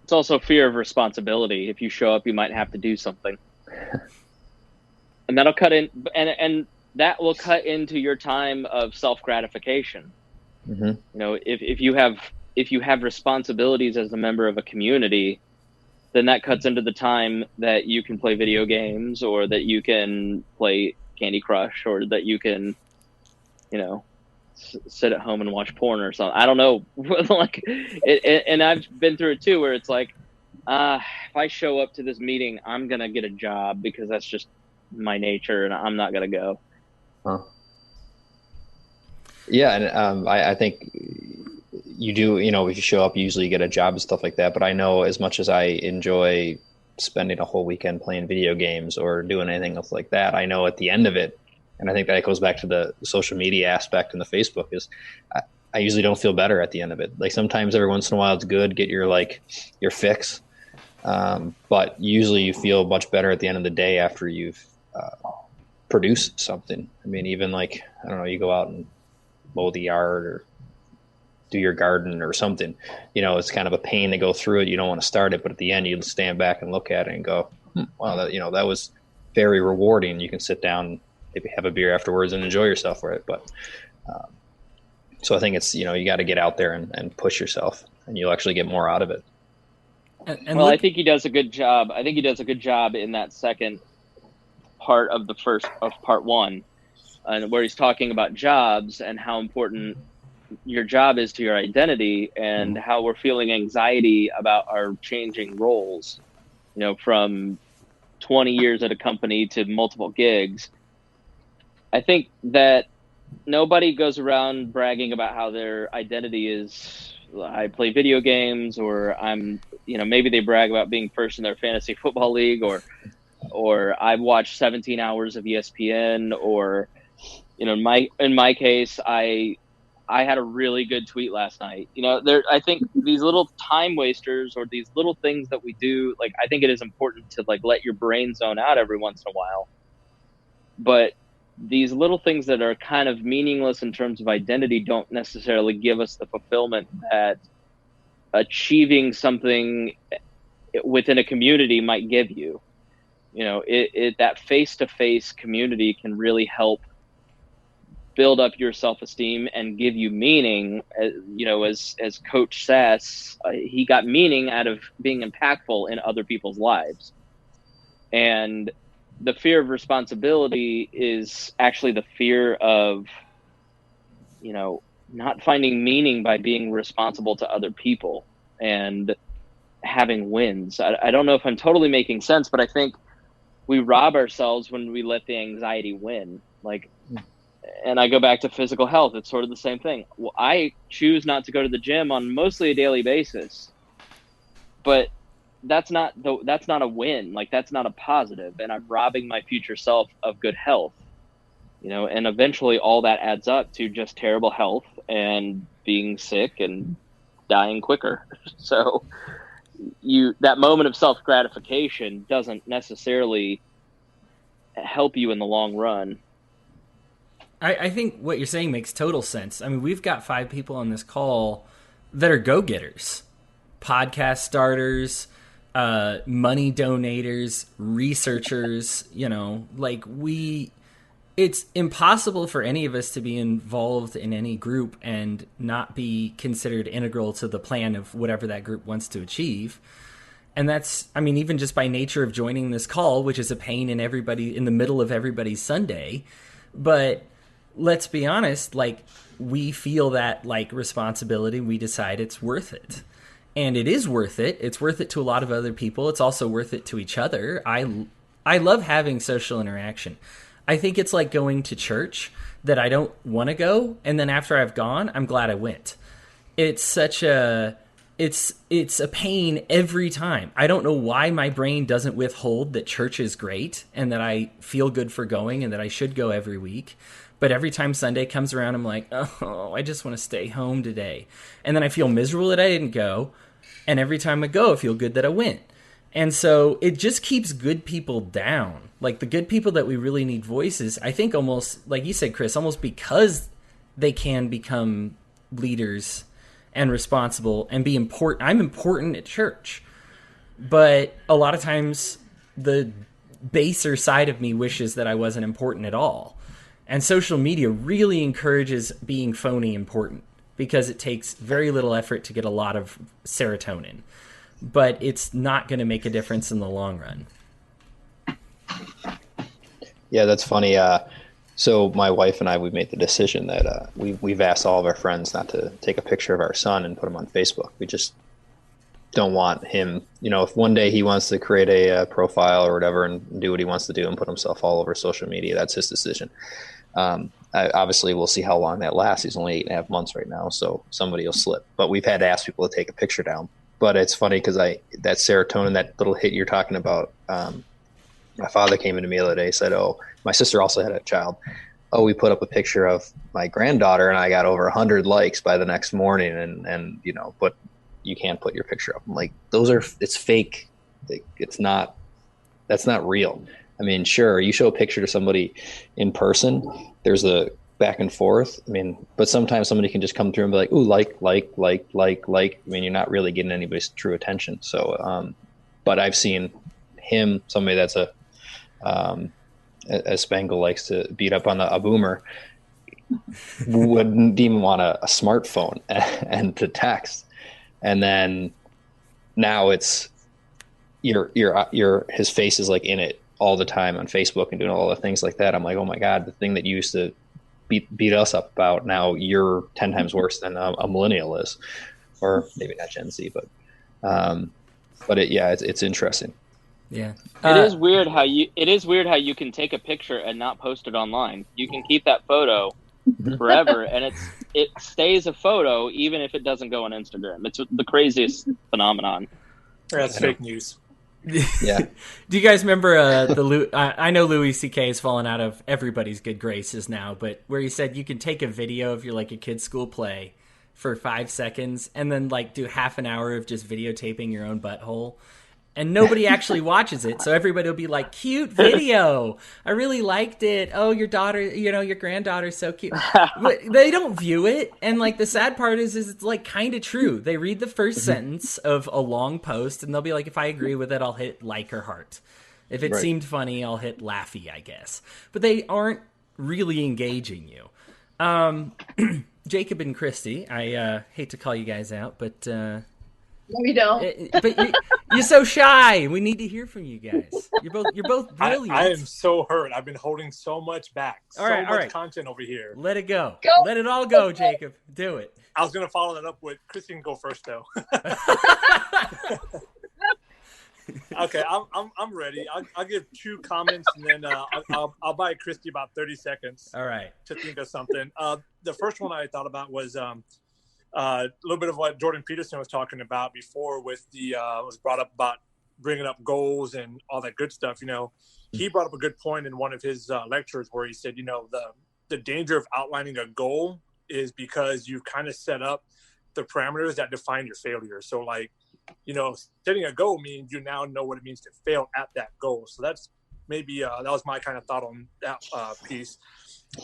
It's also fear of responsibility. If you show up, you might have to do something, and that'll cut in, and that will cut into your time of self-gratification. Mm-hmm. You know, if you have responsibilities as a member of a community, then that cuts into the time that you can play video games, or that you can play Candy Crush, or that you can, you know, sit at home and watch porn or something. I don't know. Like, and I've been through it too, where it's like, if I show up to this meeting, I'm going to get a job because that's just my nature and I'm not going to go. Huh. Yeah. And I think you do, you know, if you show up, you usually get a job and stuff like that. But I know as much as I enjoy spending a whole weekend playing video games or doing anything else like that, I know at the end of it, and I think that goes back to the social media aspect and the Facebook, is I usually don't feel better at the end of it. Like sometimes every once in a while it's good, get your fix. But usually you feel much better at the end of the day after you've produced something. I mean, even like, I don't know, you go out and mow the yard or do your garden or something, you know, it's kind of a pain to go through it. You don't want to start it, but at the end you stand back and look at it and go, wow, that was very rewarding. You can sit down, maybe have a beer afterwards and enjoy yourself for it. But so I think it's, you know, you got to get out there and push yourself, and you'll actually get more out of it. I think he does a good job. I think he does a good job in that second part of part one, and where he's talking about jobs and how important your job is to your identity, and how we're feeling anxiety about our changing roles, you know, from 20 years at a company to multiple gigs. I think that nobody goes around bragging about how their identity is, I play video games, or I'm, you know, maybe they brag about being first in their fantasy football league, or I've watched 17 hours of ESPN, or, you know, in my case, I had a really good tweet last night. You know, I think these little time wasters, or these little things that we do, like, I think it is important to like let your brain zone out every once in a while. But these little things that are kind of meaningless in terms of identity don't necessarily give us the fulfillment that achieving something within a community might give you. You know, that face-to-face community can really help build up your self-esteem and give you meaning. You know, as Coach Sasse, he got meaning out of being impactful in other people's lives. And the fear of responsibility is actually the fear of, you know, not finding meaning by being responsible to other people and having wins. I don't know if I'm totally making sense, but I think we rob ourselves when we let the anxiety win. Like, and I go back to physical health. It's sort of the same thing. Well, I choose not to go to the gym on mostly a daily basis, but that's not a win. Like, that's not a positive, and I'm robbing my future self of good health. and eventually all that adds up to just terrible health and being sick and dying quicker. So that moment of self-gratification doesn't necessarily help you in the long run. I think what you're saying makes total sense. I mean, we've got 5 people on this call that are go-getters, podcast starters, money donators, researchers, it's impossible for any of us to be involved in any group and not be considered integral to the plan of whatever that group wants to achieve. And that's, I mean, even just by nature of joining this call, which is a pain in the middle of everybody's Sunday. But let's be honest, we feel that responsibility. We decide it's worth it. And it is worth it. It's worth it to a lot of other people. It's also worth it to each other. I love having social interaction. I think it's like going to church that I don't want to go, and then after I've gone, I'm glad I went. It's such a pain every time. I don't know why my brain doesn't withhold that church is great and that I feel good for going and that I should go every week. But every time Sunday comes around, I'm like, oh, I just want to stay home today. And then I feel miserable that I didn't go. And every time I go, I feel good that I went. And so it just keeps good people down. Like the good people that we really need voices, I think almost, like you said, Chris, almost because they can become leaders and responsible and be important. I'm important at church. But a lot of times the baser side of me wishes that I wasn't important at all. And social media really encourages being phony important because it takes very little effort to get a lot of serotonin. But it's not going to make a difference in the long run. Yeah, that's funny. So my wife and I, we've made the decision that we've asked all of our friends not to take a picture of our son and put him on Facebook. We just don't want him, if one day he wants to create a profile or whatever and do what he wants to do and put himself all over social media, that's his decision. Obviously, we'll see how long that lasts. He's only 8.5 months right now, so somebody will slip. But we've had to ask people to take a picture down. But it's funny because that serotonin, that little hit you're talking about, my father came into me the other day, said, oh, my sister also had a child. Oh, we put up a picture of my granddaughter and I got over 100 likes by the next morning. And but you can't put your picture up. I'm like, it's fake. That's not real. I mean, sure, you show a picture to somebody in person, there's a back and forth. I mean, but sometimes somebody can just come through and be like, ooh, like. I mean, you're not really getting anybody's true attention. So, but I've seen him, somebody that's as Spangle likes to beat up on a boomer, wouldn't even want a smartphone and to text. And then now it's his face is like in it all the time on Facebook and doing all the things like that. I'm like, oh my God, the thing that you used to beat us up about, now you're 10 times worse than a millennial is, or maybe not Gen Z, but it's interesting. Yeah. It is weird how you can take a picture and not post it online. You can keep that photo forever and it stays a photo even if it doesn't go on Instagram. It's the craziest phenomenon. That's fake news. Yeah. Do you guys remember I know Louis C.K. has fallen out of everybody's good graces now, but where he said you can take a video of your a kid's school play for 5 seconds and then do half an hour of just videotaping your own butthole. And nobody actually watches it, so everybody will be like, cute video. I really liked it. Oh, your daughter, your granddaughter's so cute. But they don't view it, and the sad part is it's kind of true. They read the first sentence of a long post, and they'll be like, if I agree with it, I'll hit like or heart. If it seemed funny, I'll hit laughy, I guess. But they aren't really engaging you. Jacob and Christy, I hate to call you guys out, but... No, we don't. But you're so shy. We need to hear from you guys. You're both brilliant. I am so hurt. I've been holding so much back. All right. Content over here. Let it go. Let it all go, Jacob. Do it. I was going to follow that up with Christine. Go first, though. Okay, I'm ready. I'll give 2 comments and then I'll buy Christy about 30 seconds. All right. To think of something. The first one I thought about was a little bit of what Jordan Peterson was talking about before with was brought up about bringing up goals and all that good stuff, he brought up a good point in one of his lectures where he said, the danger of outlining a goal is because you've kind of set up the parameters that define your failure. So like, setting a goal means you now know what it means to fail at that goal. So that's maybe, that was my kind of thought on that piece.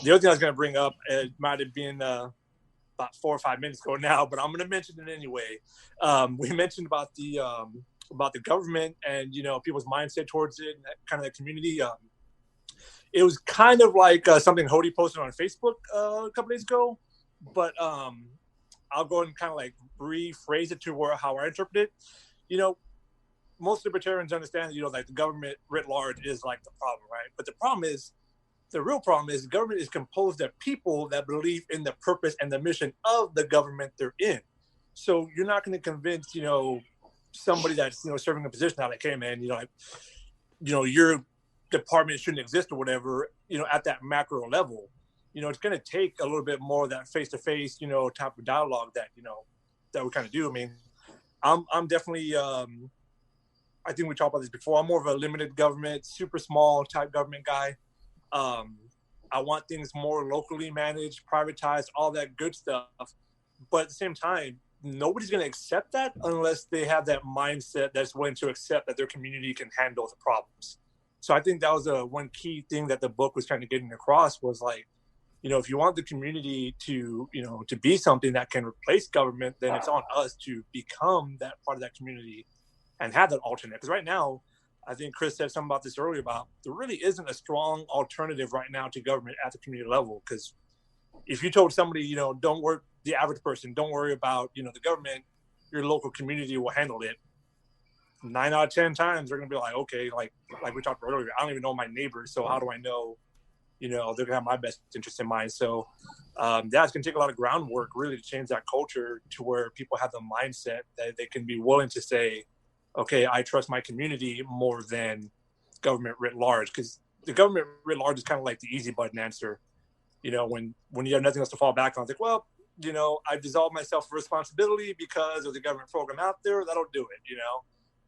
The other thing I was going to bring up, it might have been about 4 or 5 minutes ago now, but I'm going to mention it anyway. We mentioned about the government and, people's mindset towards it and that kind of the community. It was kind of like something Hody posted on Facebook a couple days ago, but I'll go and kind of like rephrase it to how I interpret it. Most libertarians understand that, like the government writ large is like the problem, right? But the real problem is the government is composed of people that believe in the purpose and the mission of the government they're in. So you're not going to convince, somebody that's, serving a position out like, hey man, your department shouldn't exist or whatever, at that macro level. It's going to take a little bit more of that face-to-face, type of dialogue that, that we kind of do. I mean, I'm definitely, I think we talked about this before. I'm more of a limited government, super small type government guy. I want things more locally managed, privatized, all that good stuff. But at the same time, nobody's going to accept that unless they have that mindset that's willing to accept that their community can handle the problems. So I think that was one key thing that the book was kind of getting across was like, if you want the community to, to be something that can replace government, then it's on us to become that part of that community and have that alternate. Because right now, I think Chris said something about this earlier about there really isn't a strong alternative right now to government at the community level. Because if you told somebody, don't worry, the average person, don't worry about, the government, your local community will handle it. 9 out of 10 times they're going to be like, okay, like we talked about earlier, I don't even know my neighbors. So how do I know, they're going to have my best interest in mind. So that's going to take a lot of groundwork really to change that culture to where people have the mindset that they can be willing to say, okay, I trust my community more than government writ large. Because the government writ large is kind of like the easy button answer. When you have nothing else to fall back on, it's like, well, I dissolve myself of responsibility because of the government program out there. That'll do it,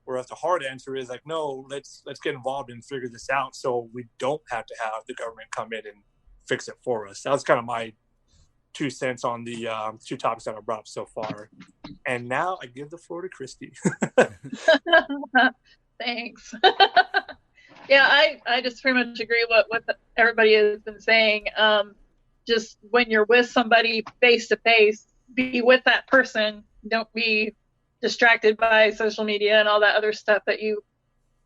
Whereas the hard answer is like, no, let's get involved and figure this out so we don't have to have the government come in and fix it for us. That was kind of my 2 cents on the 2 topics that I brought up so far. And now I give the floor to Christy. Thanks. Yeah, I just pretty much agree with everybody has been saying. Just when you're with somebody face to face, be with that person. Don't be distracted by social media and all that other stuff that you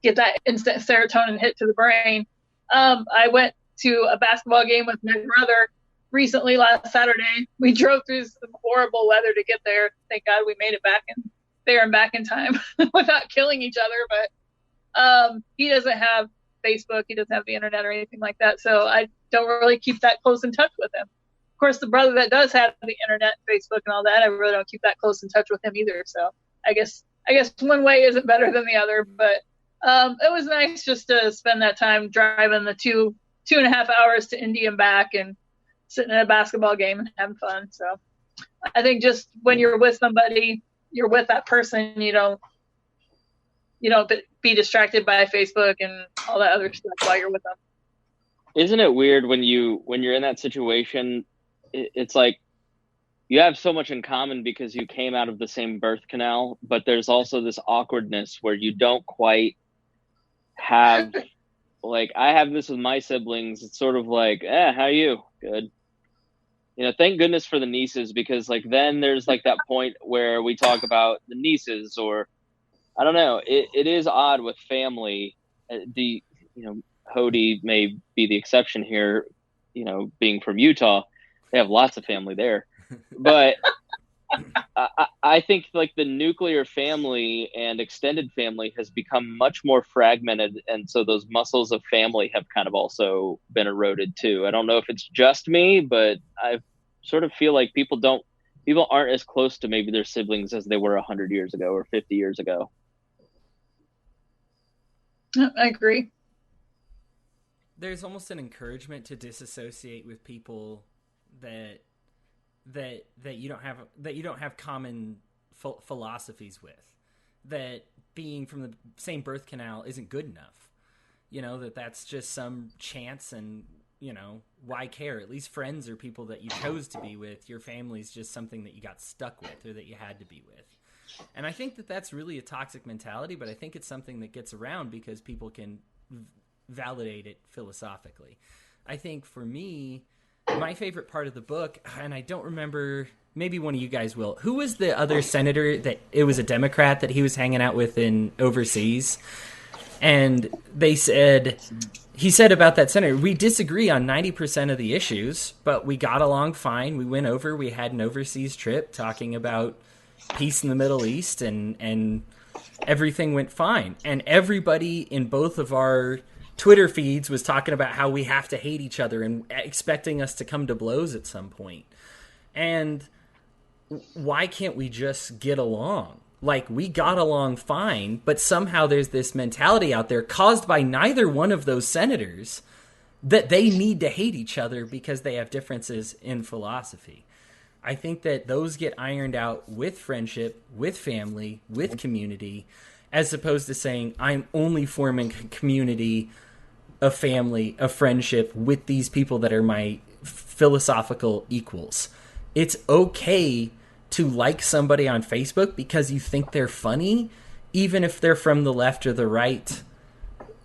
get that instant serotonin hit to the brain. I went to a basketball game with my brother recently last Saturday. We drove through some horrible weather to get there. Thank God we made it there and back in time without killing each other. But he doesn't have Facebook. He doesn't have the internet or anything like that. So I don't really keep that close in touch with him. Of course, the brother that does have the internet, Facebook and all that, I really don't keep that close in touch with him either. So I guess one way isn't better than the other, but it was nice just to spend that time driving the 2.5 hours to Indy and back and sitting in a basketball game and having fun. So I think just when you're with somebody, you're with that person, you don't be distracted by Facebook and all that other stuff while you're with them. Isn't it weird when you're in that situation? It's like you have so much in common because you came out of the same birth canal, but there's also this awkwardness where you don't quite have like I have this with my siblings. It's sort of like, how are you? Good. Thank goodness for the nieces, because like then there's like that point where we talk about the nieces, or I don't know. It is odd with family. Hody may be the exception here, being from Utah. They have lots of family there. But I think like the nuclear family and extended family has become much more fragmented. And so those muscles of family have kind of also been eroded too. I don't know if it's just me, but I sort of feel like people aren't as close to maybe their siblings as they were 100 years ago or 50 years ago. I agree. There's almost an encouragement to disassociate with people that you don't have common philosophies with. that being from the same birth canal isn't good enough. You know, that's just some chance, and, you know, why care? At least friends are people that you chose to be with. Your family's just something that you got stuck with or that you had to be with. And I think that that's really a toxic mentality, but I think it's something that gets around because people can validate it philosophically. I think for me, my favorite part of the book, and I don't remember, maybe one of you guys will, who was the other senator that it was a Democrat that he was hanging out with in overseas? And he said about that senator, we disagree on 90% of the issues, but we got along fine. We went over, we had an overseas trip talking about peace in the Middle East, and everything went fine. And everybody in both of our Twitter feeds was talking about how we have to hate each other and expecting us to come to blows at some point. And why can't we just get along? Like, we got along fine, but somehow there's this mentality out there caused by neither one of those senators that they need to hate each other because they have differences in philosophy. I think that those get ironed out with friendship, with family, with community, as opposed to saying, I'm only forming a community, a family, a friendship with these people that are my philosophical equals. It's okay to like somebody on Facebook because you think they're funny, even if they're from the left or the right.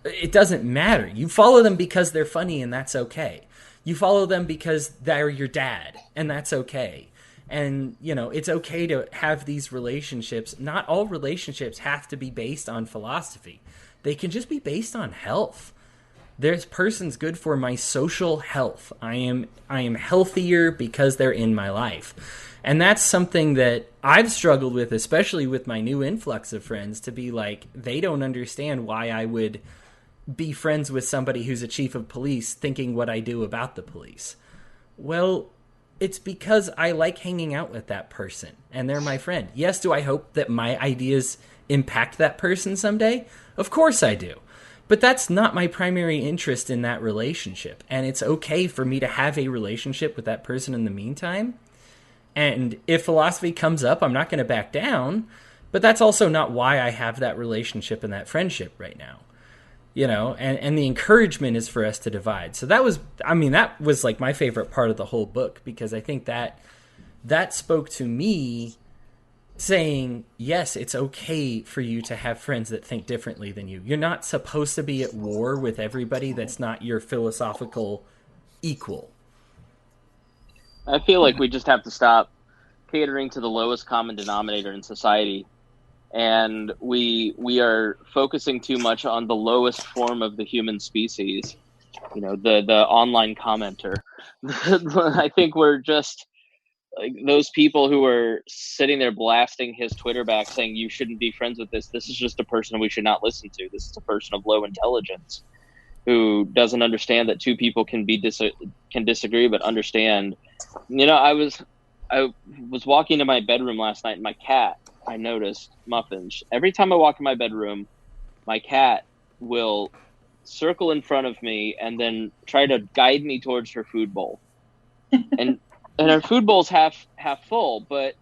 It doesn't matter. You follow them because they're funny, and that's okay. You follow them because they're your dad, and that's okay. And, you know, it's okay to have these relationships. Not all relationships have to be based on philosophy. They can just be based on health. This person's good for my social health. I am healthier because they're in my life. And that's something that I've struggled with, especially with my new influx of friends, to be like, they don't understand why I would be friends with somebody who's a chief of police thinking what I do about the police. Well, it's because I like hanging out with that person and they're my friend. Yes, do I hope that my ideas impact that person someday? Of course I do. But that's not my primary interest in that relationship. And it's okay for me to have a relationship with that person in the meantime. And if philosophy comes up, I'm not going to back down. But that's also not why I have that relationship and that friendship right now. You know, and the encouragement is for us to divide. So that was like my favorite part of the whole book, because I think that spoke to me, saying, yes, it's okay for you to have friends that think differently than you. You're not supposed to be at war with everybody that's not your philosophical equal. I feel like we just have to stop catering to the lowest common denominator in society. And we are focusing too much on the lowest form of the human species, you know, the online commenter. I think we're just like those people who are sitting there blasting his Twitter back saying, you shouldn't be friends with this. This is just a person we should not listen to. This is a person of low intelligence who doesn't understand that two people can disagree, but understand. You know, I was walking to my bedroom last night, and my cat, I noticed, Muffins, every time I walk in my bedroom, my cat will circle in front of me and then try to guide me towards her food bowl. And her food bowl's half full, but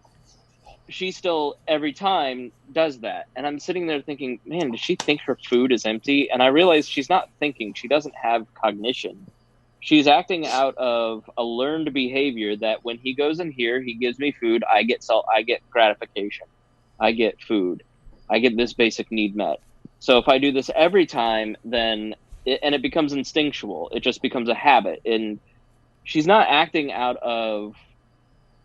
she still every time does that. And I'm sitting there thinking, man, does she think her food is empty? And I realize she's not thinking. She doesn't have cognition. She's acting out of a learned behavior that when he goes in here, he gives me food, I get gratification. I get food. I get this basic need met. So if I do this every time, then it becomes instinctual. It just becomes a habit. And she's not acting out of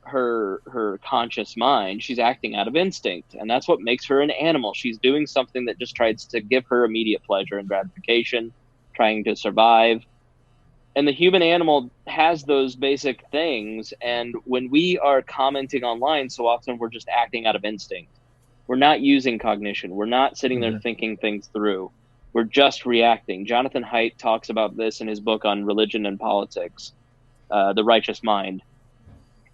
her conscious mind. She's acting out of instinct. And that's what makes her an animal. She's doing something that just tries to give her immediate pleasure and gratification, trying to survive. And the human animal has those basic things. And when we are commenting online, so often we're just acting out of instinct. We're not using cognition. We're not sitting there thinking things through. We're just reacting. Jonathan Haidt talks about this in his book on religion and politics, The Righteous Mind.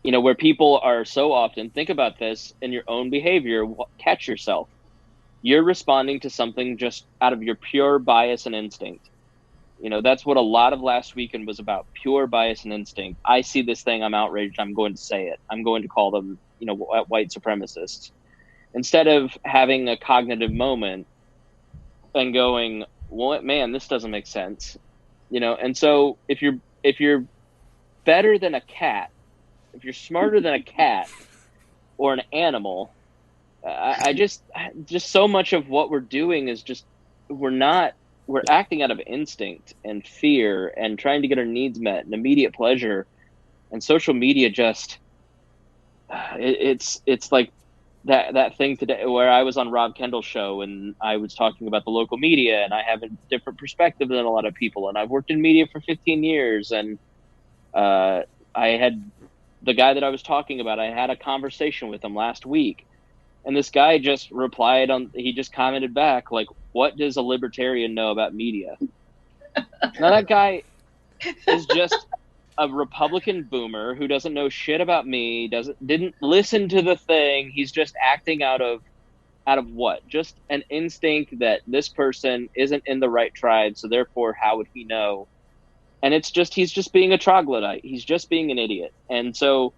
You know, where people are so often, think about this in your own behavior, catch yourself. You're responding to something just out of your pure bias and instinct. You know, that's what a lot of last weekend was about, pure bias and instinct. I see this thing, I'm outraged, I'm going to say it. I'm going to call them, you know, white supremacists. instead of having a cognitive moment and going, well, man, this doesn't make sense, And so if you're better than a cat, if you're smarter than a cat or an animal, I just so much of what we're doing is just we're acting out of instinct and fear and trying to get our needs met and immediate pleasure. And social media just it's like that thing today where I was on Rob Kendall's show and I was talking about the local media, and I have a different perspective than a lot of people, and I've worked in media for 15 years, and I had the guy that I was talking about, I had a conversation with him last week, and this guy just he just commented back, like, what does a libertarian know about media? Now that guy is just a Republican boomer who doesn't know shit about me, didn't listen to the thing. He's just acting out of what? Just an instinct that this person isn't in the right tribe, so therefore how would he know? And it's just, he's just being a troglodyte. He's just being an idiot. And so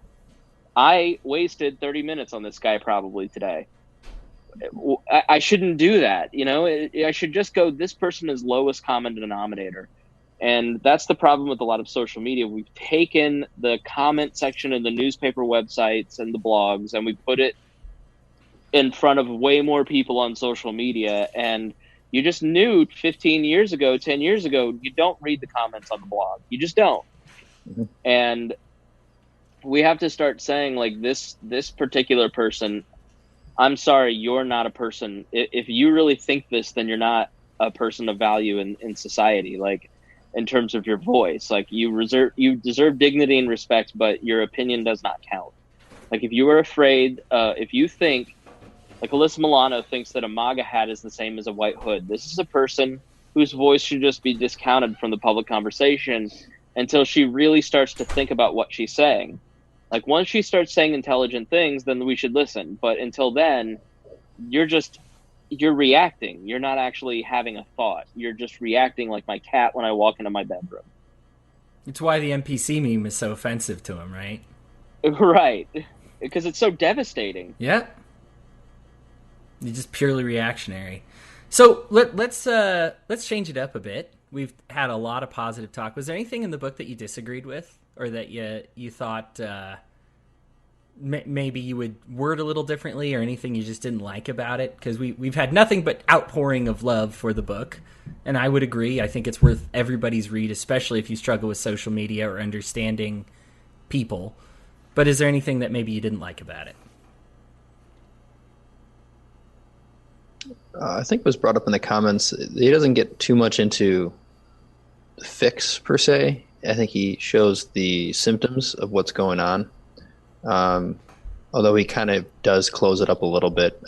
I wasted 30 minutes on this guy probably today. I shouldn't do that. I should just go, this person is lowest common denominator. And that's the problem with a lot of social media. We've taken the comment section in the newspaper websites and the blogs, and we put it in front of way more people on social media. And you just knew 15 years ago, 10 years ago, you don't read the comments on the blog. You just don't. Mm-hmm. And we have to start saying, like, this particular person, I'm sorry, you're not a person. If you really think this, then you're not a person of value in society. Like, in terms of your voice, like, you deserve dignity and respect, but your opinion does not count. Like, if you are afraid, if you think, like Alyssa Milano thinks that a MAGA hat is the same as a white hood, this is a person whose voice should just be discounted from the public conversation until she really starts to think about what she's saying. Like, once she starts saying intelligent things, then we should listen. But until then, you're reacting. You're not actually having a thought. You're just reacting like my cat when I walk into my bedroom. It's why the NPC meme is so offensive to him, right? Right. Because it's so devastating. Yeah. You're just purely reactionary. So let's change it up a bit. We've had a lot of positive talk. Was there anything in the book that you disagreed with, or that you thought maybe you would word a little differently, or anything you just didn't like about it? Because we've had nothing but outpouring of love for the book, and I would agree. I think it's worth everybody's read, especially if you struggle with social media or understanding people. But is there anything that maybe you didn't like about it? I think it was brought up in the comments. He doesn't get too much into the fix per se. I think he shows the symptoms of what's going on. Although he kind of does close it up a little bit.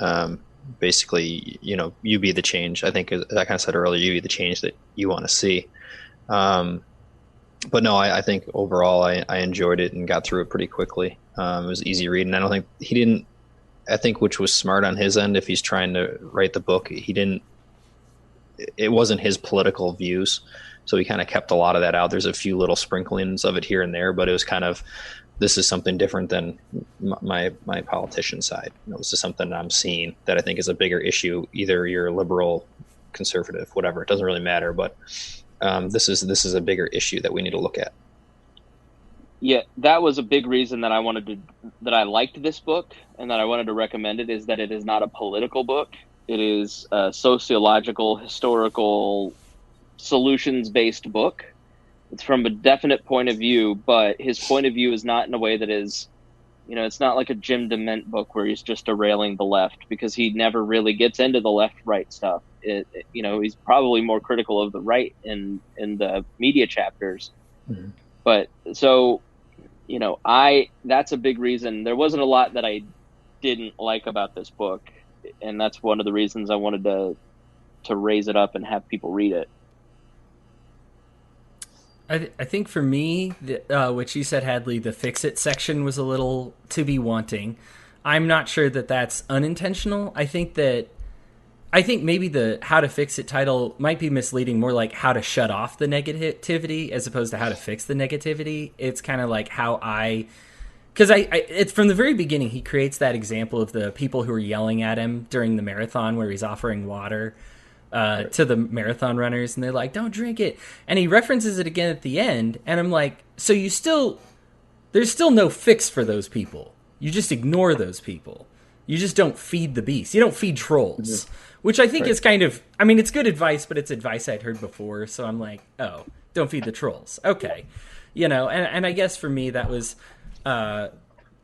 Basically, you be the change. I think, as I kind of said earlier, you be the change that you want to see. But no, I think overall I enjoyed it and got through it pretty quickly. It was easy reading. I don't think he didn't. I think, which was smart on his end, if he's trying to write the book, it wasn't his political views. So he kind of kept a lot of that out. There's a few little sprinklings of it here and there, but it was kind of, this is something different than my politician side. This is something I'm seeing that I think is a bigger issue. Either you're liberal, conservative, whatever, it doesn't really matter. But this is a bigger issue that we need to look at. Yeah, that was a big reason that I liked this book and that I wanted to recommend it, is that it is not a political book. It is a sociological, historical, solutions-based book. It's from a definite point of view, but his point of view is not in a way that is, it's not like a Jim DeMint book where he's just derailing the left, because he never really gets into the left-right stuff. He's probably more critical of the right in the media chapters. Mm-hmm. But so, that's a big reason. There wasn't a lot that I didn't like about this book, and that's one of the reasons I wanted to raise it up and have people read it. I think for me, what you said, Hadley, the fix-it section was a little to be wanting. I'm not sure that that's unintentional. I think maybe the how to fix it title might be misleading, more like how to shut off the negativity as opposed to how to fix the negativity. It's kind of like how I because it's from the very beginning, he creates that example of the people who are yelling at him during the marathon where he's offering water to the marathon runners, and they're like, don't drink it. And he references it again at the end, and I'm like, so there's still no fix for those people. You just ignore those people. You just don't feed the beast. You don't feed trolls, which I think is kind of, I mean, it's good advice, but it's advice I'd heard before. So I'm like, oh, don't feed the trolls. Okay. And I guess for me, that was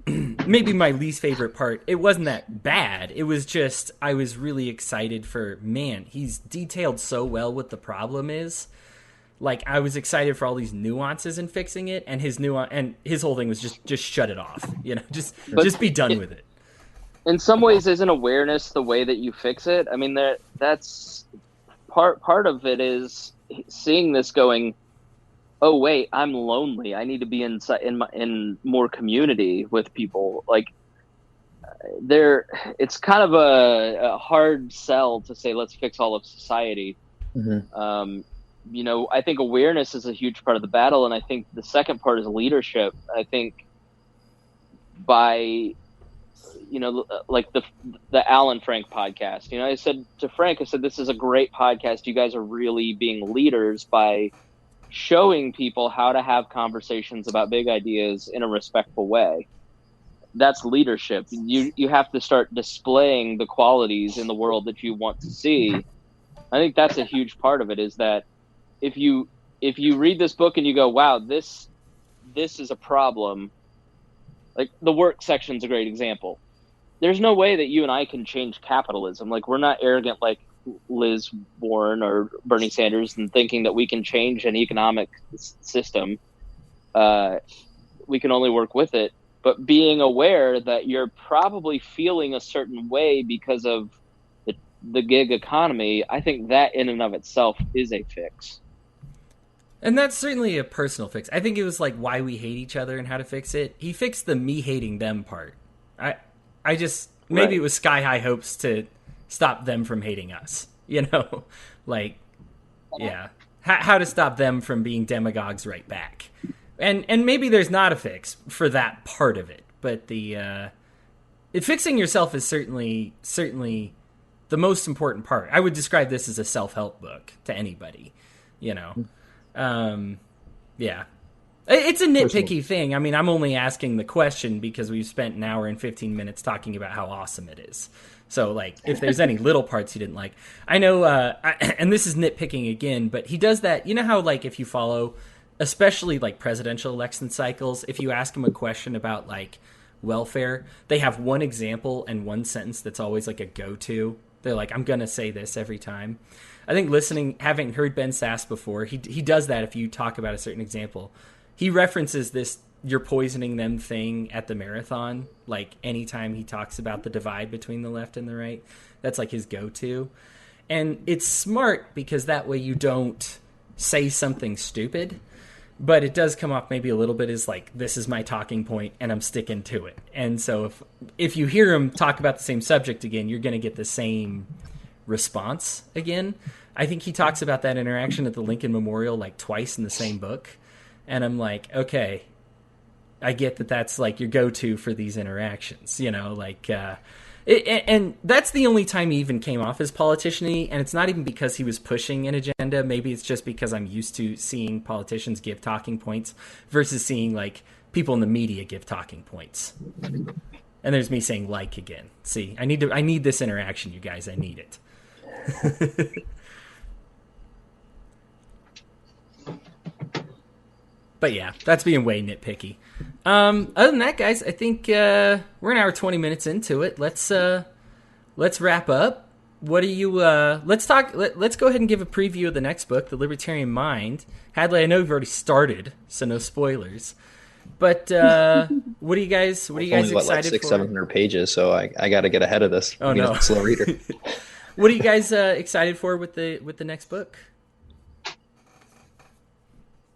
maybe my least favorite part. It wasn't that bad. It was just, I was really excited for, man, he's detailed so well what the problem is. Like, I was excited for all these nuances in fixing it, and his whole thing was just shut it off. Just be done with it. In some ways, isn't awareness the way that you fix it? I mean, that's part of it is seeing this going, oh wait, I'm lonely. I need to be in more community with people. Like, it's kind of a hard sell to say let's fix all of society. I think awareness is a huge part of the battle, and I think the second part is leadership. I think by like the Alan Frank podcast, I said to Frank, this is a great podcast. You guys are really being leaders by showing people how to have conversations about big ideas in a respectful way. That's leadership. You have to start displaying the qualities in the world that you want to see. I think that's a huge part of it, is that if you read this book and you go, wow, this is a problem, like the work section's a great example. There's no way that you and I can change capitalism. Like, we're not arrogant like Liz Warren or Bernie Sanders and thinking that we can change an economic system. We can only work with it. But being aware that you're probably feeling a certain way because of the gig economy, I think that in and of itself is a fix. And that's certainly a personal fix. I think it was like why we hate each other and how to fix it. He fixed the me hating them part. I just, maybe It was sky high hopes to stop them from hating us, like, yeah, how to stop them from being demagogues right back. And maybe there's not a fix for that part of it, but fixing yourself is certainly the most important part. I would describe this as a self-help book to anybody, yeah. It's a nitpicky thing. I mean, I'm only asking the question because we've spent an hour and 15 minutes talking about how awesome it is. So, like, if there's any little parts you didn't like, I know, and this is nitpicking again, but he does that. You know how, like, if you follow, especially, like, presidential election cycles, if you ask them a question about, like, welfare, they have one example and one sentence that's always, like, a go-to. They're like, I'm going to say this every time. I think having heard Ben Sasse before, he does that if you talk about a certain example. He references this "you're poisoning them" thing at the marathon, like anytime he talks about the divide between the left and the right. That's like his go-to. And it's smart because that way you don't say something stupid, but it does come off maybe a little bit as like, this is my talking point and I'm sticking to it. And so if you hear him talk about the same subject again, you're going to get the same response again. I think he talks about that interaction at the Lincoln Memorial like twice in the same book. And I'm like, okay, I get that that's like your go-to for these interactions, and that's the only time he even came off as politician-y, and it's not even because he was pushing an agenda. Maybe it's just because I'm used to seeing politicians give talking points versus seeing like people in the media give talking points. And there's me saying like again. See, I need this interaction, you guys. I need it. But yeah, that's being way nitpicky. Other than that, guys, I think we're an hour 20 minutes into it. Let's wrap up. What do you? Let's talk. Let's go ahead and give a preview of the next book, The Libertarian Mind. Hadley, I know you've already started, so no spoilers. But what are you guys? What are you guys excited like 600, for? 700 pages, so I got to get ahead of this. Oh no, a slow reader. What are you guys excited for with the next book?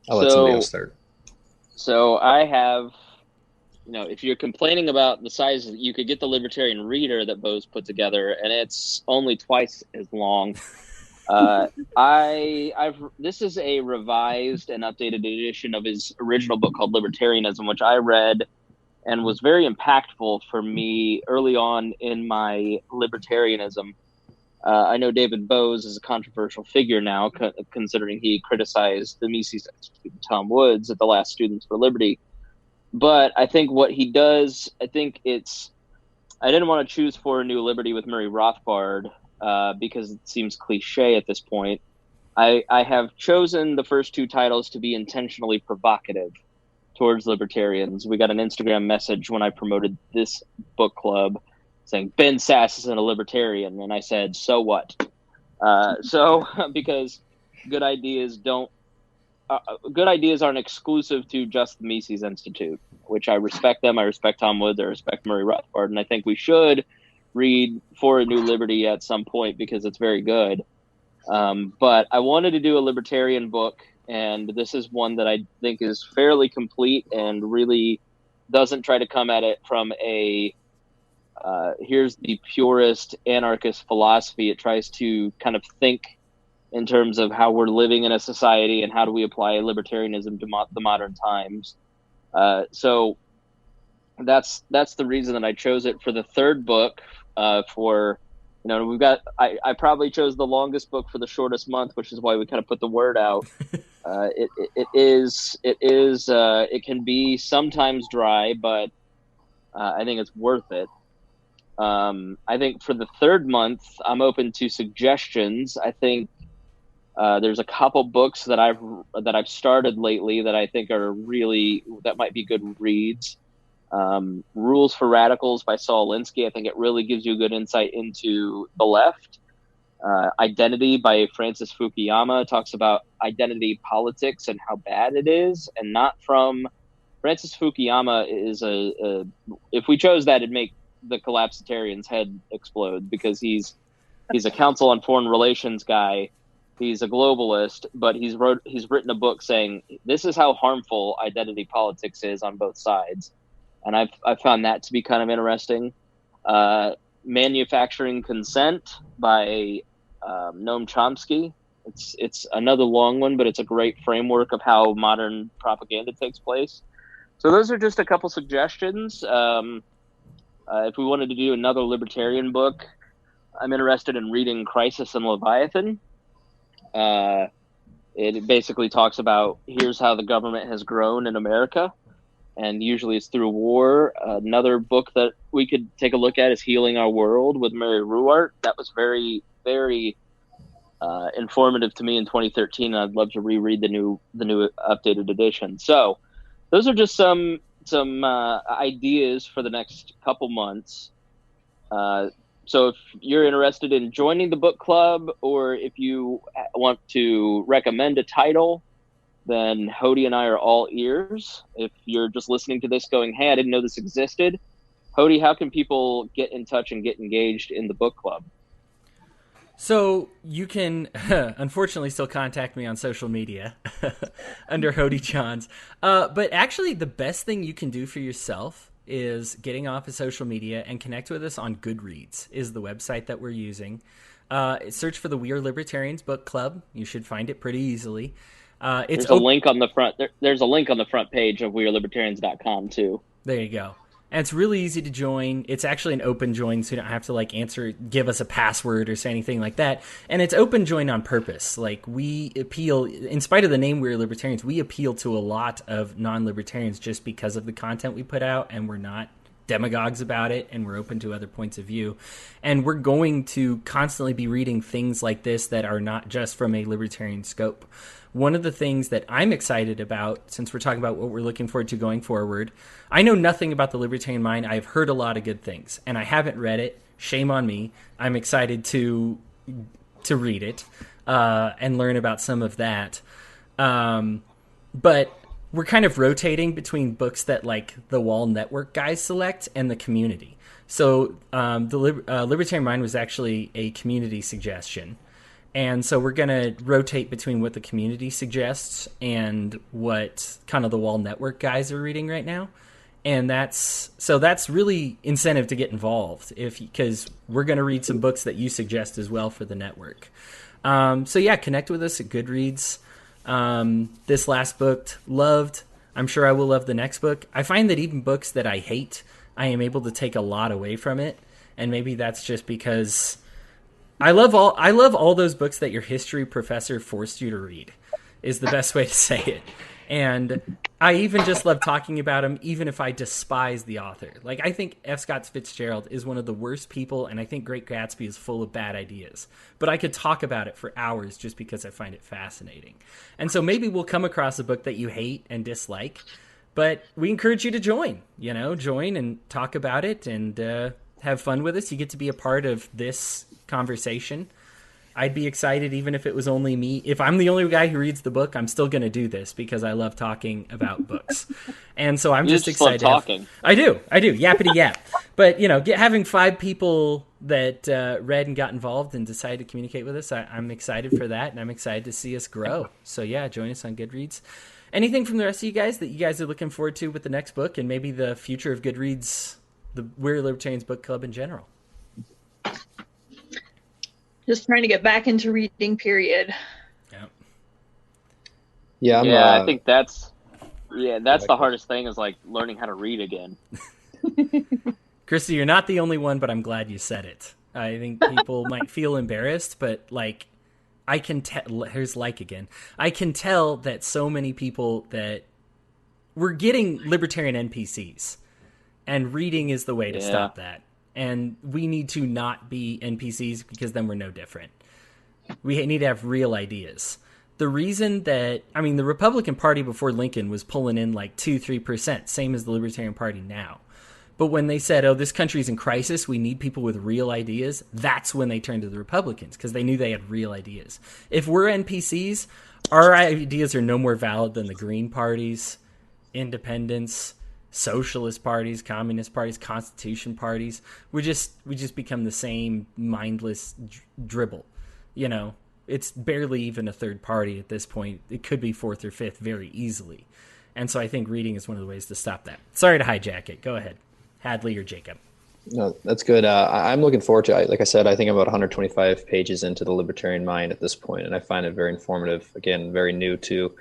I'll let somebody else start. So I have, if you're complaining about the size, you could get the Libertarian Reader that Bo's put together, and it's only twice as long. This is a revised and updated edition of his original book called Libertarianism, which I read and was very impactful for me early on in my libertarianism. I know David Bowes is a controversial figure now, considering he criticized the Mises Institute, Tom Woods, at the last Students for Liberty. But I think what he does, I didn't want to choose For a New Liberty with Murray Rothbard because it seems cliche at this point. I have chosen the first two titles to be intentionally provocative towards libertarians. We got an Instagram message when I promoted this book club saying Ben Sasse isn't a libertarian, and I said, so what? Because good ideas aren't exclusive to just the Mises Institute, which I respect them. I respect Tom Woods. I respect Murray Rothbard, and I think we should read For a New Liberty at some point because it's very good. But I wanted to do a libertarian book, and this is one that I think is fairly complete and really doesn't try to come at it from a here's the purist anarchist philosophy. It tries to kind of think in terms of how we're living in a society and how do we apply libertarianism to the modern times. So that's the reason that I chose it for the third book. We've got, I probably chose the longest book for the shortest month, which is why we kind of put the word out. It can be sometimes dry, but I think it's worth it. I think for the third month, I'm open to suggestions. I think there's a couple books that I've started lately that I think that might be good reads. Rules for Radicals by Saul Alinsky. I think it really gives you a good insight into the left. Identity by Francis Fukuyama talks about identity politics and how bad it is, and not from Francis Fukuyama is if we chose that, it'd make the collapsitarian's head explode, because he's a Council on Foreign Relations guy. He's a globalist, but he's written a book saying this is how harmful identity politics is on both sides. And I've found that to be kind of interesting. Manufacturing Consent by Noam Chomsky. It's another long one, but it's a great framework of how modern propaganda takes place. So those are just a couple suggestions. If we wanted to do another libertarian book, I'm interested in reading Crisis and Leviathan. It basically talks about here's how the government has grown in America, and usually it's through war. Another book that we could take a look at is Healing Our World with Mary Ruwart. That was very, very informative to me in 2013, and I'd love to reread the new updated edition. So those are just some ideas for the next couple months. So if you're interested in joining the book club, or if you want to recommend a title, then Hody and I are all ears. If you're just listening to this going, hey, I didn't know this existed, Hody, how can people get in touch and get engaged in the book club? So you can, unfortunately, still contact me on social media under Hody Johns. But actually, the best thing you can do for yourself is getting off of social media and connect with us on Goodreads is the website that we're using. Search for the We Are Libertarians Book Club. You should find it pretty easily. There's a link on the front. There's a link on the front page of wearelibertarians.com too. There you go. And it's really easy to join. It's actually an open join, so you don't have to give us a password or say anything like that. And it's open join on purpose. Like, we appeal, in spite of the name We're Libertarians, we appeal to a lot of non-libertarians just because of the content we put out, and we're not demagogues about it, and we're open to other points of view. And we're going to constantly be reading things like this that are not just from a libertarian scope. One of the things that I'm excited about, since we're talking about what we're looking forward to going forward, I know nothing about the libertarian mind. I've heard a lot of good things, and I haven't read it. Shame on me. I'm excited to read it and learn about some of that. But we're kind of rotating between books that like the WAL network guys select and the community. So the Libertarian Mind was actually a community suggestion. And so we're going to rotate between what the community suggests and what kind of the WAL network guys are reading right now. And that's really incentive to get involved because we're going to read some books that you suggest as well for the network. So yeah, connect with us at Goodreads. This last book, loved. I'm sure I will love the next book. I find that even books that I hate, I am able to take a lot away from it. And maybe that's just because I love all those books that your history professor forced you to read, is the best way to say it. And I even just love talking about them, even if I despise the author. Like, I think F. Scott Fitzgerald is one of the worst people, and I think Great Gatsby is full of bad ideas. But I could talk about it for hours just because I find it fascinating. And so maybe we'll come across a book that you hate and dislike, but we encourage you to join and talk about it and have fun with us. You get to be a part of this conversation. I'd be excited even if it was only me. If I'm the only guy who reads the book, I'm still going to do this because I love talking about books. And so I'm just excited. Love talking. I do. Yappity yap. But, having 5 people that read and got involved and decided to communicate with us, I'm excited for that, and I'm excited to see us grow. So, yeah, join us on Goodreads. Anything from the rest of you guys that you guys are looking forward to with the next book and maybe the future of Goodreads, the We're Libertarians Book Club in general? Just trying to get back into reading, period. Yeah, I think that's the hardest thing is like learning how to read again. Christy, you're not the only one, but I'm glad you said it. I think people might feel embarrassed, but like I can tell. Here's like again. I can tell that so many people that we're getting libertarian NPCs, and reading is the way to stop that. And we need to not be NPCs because then we're no different. We need to have real ideas. The reason that, the Republican Party before Lincoln was pulling in like 2-3%, same as the Libertarian Party now. But when they said, this country's in crisis, we need people with real ideas, that's when they turned to the Republicans because they knew they had real ideas. If we're NPCs, our ideas are no more valid than the Green parties, independents, socialist parties, communist parties, constitution parties. We just become the same mindless dribble. It's barely even a third party at this point. It could be fourth or fifth very easily. And so I think reading is one of the ways to stop that. Sorry to hijack it. Go ahead, Hadley or Jacob. No, that's good. I'm looking forward to it. Like I said, I think I'm about 125 pages into the libertarian mind at this point, and I find it very informative. Again, very new to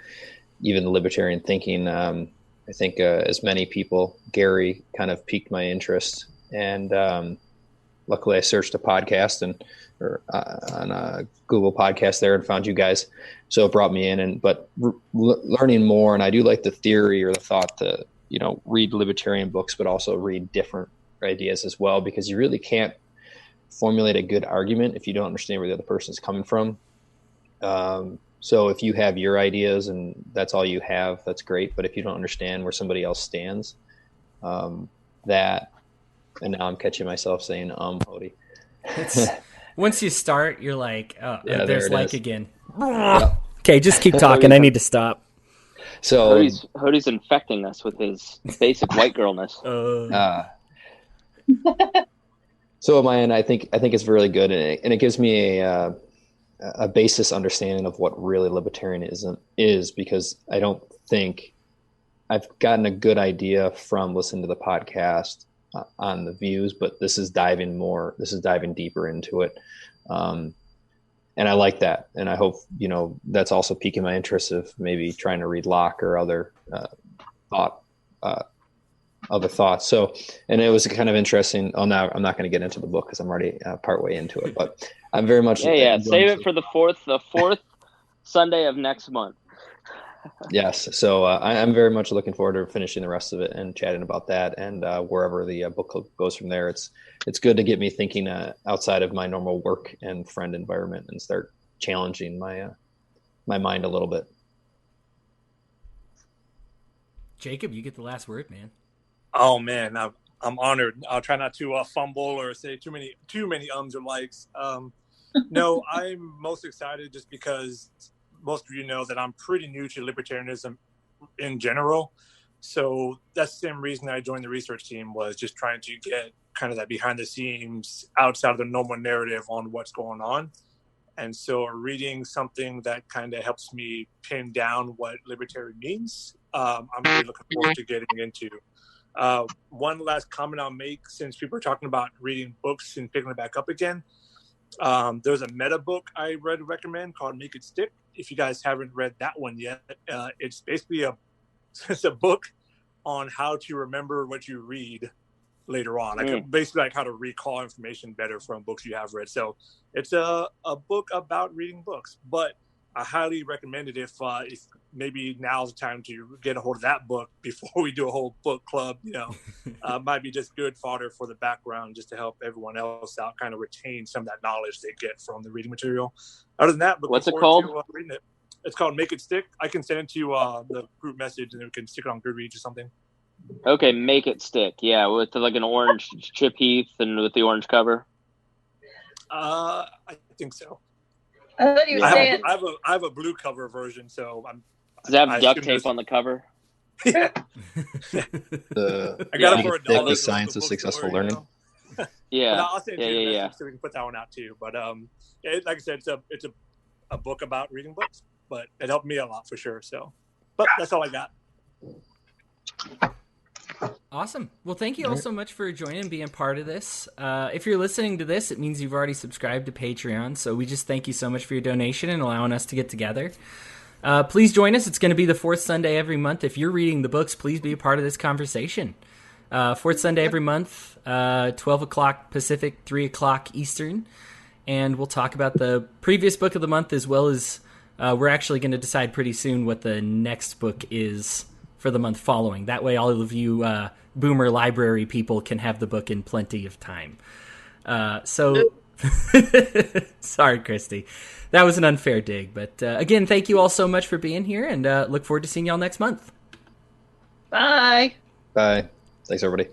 even the libertarian thinking. I think as many people, Gary kind of piqued my interest, and luckily I searched a podcast on a Google podcast there and found you guys, so it brought me in. But learning more, and I do like the theory or the thought to read libertarian books, but also read different ideas as well, because you really can't formulate a good argument if you don't understand where the other person is coming from. So if you have your ideas and that's all you have, that's great. But if you don't understand where somebody else stands, and now I'm catching myself saying, Odie. Once you start, you're like, there's like again. Yep. Okay, just keep talking. I need to stop. So Hodie's infecting us with his basic white girlness. So at my end, I think it's really good, and it gives me a basis understanding of what really libertarianism is, because I don't think I've gotten a good idea from listening to the podcast on the views, but this is diving deeper into it. And I like that. And I hope, that's also piquing my interest of maybe trying to read Locke or other other thoughts. So, and it was kind of interesting. Now I'm not going to get into the book because I'm already partway into it, but I'm very much. Yeah. Save it for the fourth Sunday of next month. Yes. So I'm very much looking forward to finishing the rest of it and chatting about that, and wherever the book club goes from there. It's good to get me thinking outside of my normal work and friend environment and start challenging my mind a little bit. Jacob, you get the last word, man. Oh man, I'm honored. I'll try not to fumble or say too many ums or likes. No, I'm most excited just because most of you know that I'm pretty new to libertarianism in general. So that's the same reason I joined the research team, was just trying to get kind of that behind the scenes, outside of the normal narrative on what's going on. And so reading something that kind of helps me pin down what libertarian means, I'm really looking forward to getting into. One last comment I'll make, since people are talking about reading books and picking it back up again. There's a meta book I recommend called Make It Stick. If you guys haven't read that one yet, it's basically a it's a book on how to remember what you read later on, like basically like how to recall information better from books you have read. So it's a book about reading books, but I highly recommend it if maybe now's the time to get a hold of that book before we do a whole book club. Might be just good fodder for the background, just to help everyone else out, kind of retain some of that knowledge they get from the reading material. Other than that, what's it called? Reading it. It's called Make It Stick. I can send it to the group message, and then we can stick it on Goodreads or something. Okay, Make It Stick. Yeah, with like an orange Chip Heath and with the orange cover. I think so. I thought he was saying. I have a blue cover version, so does it have duct tape on the cover? Yeah. I got it for $1. The Science of Successful Learning. Yeah. I'll send you a message so we can put that one out too. But like I said, it's a book about reading books, but it helped me a lot for sure. So, but that's all I got. Awesome. Well, thank you all so much for joining and being part of this. If you're listening to this, it means you've already subscribed to Patreon. So we just thank you so much for your donation and allowing us to get together. Please join us. It's going to be the fourth Sunday every month. If you're reading the books, please be a part of this conversation. Fourth Sunday every month, 12 o'clock Pacific, 3 o'clock Eastern. And we'll talk about the previous book of the month, as well as we're actually going to decide pretty soon what the next book is for the month following. That way all of you boomer library people can have the book in plenty of time. Sorry, Christy. That was an unfair dig. But again, thank you all so much for being here, and look forward to seeing y'all next month. Bye. Bye. Thanks, everybody.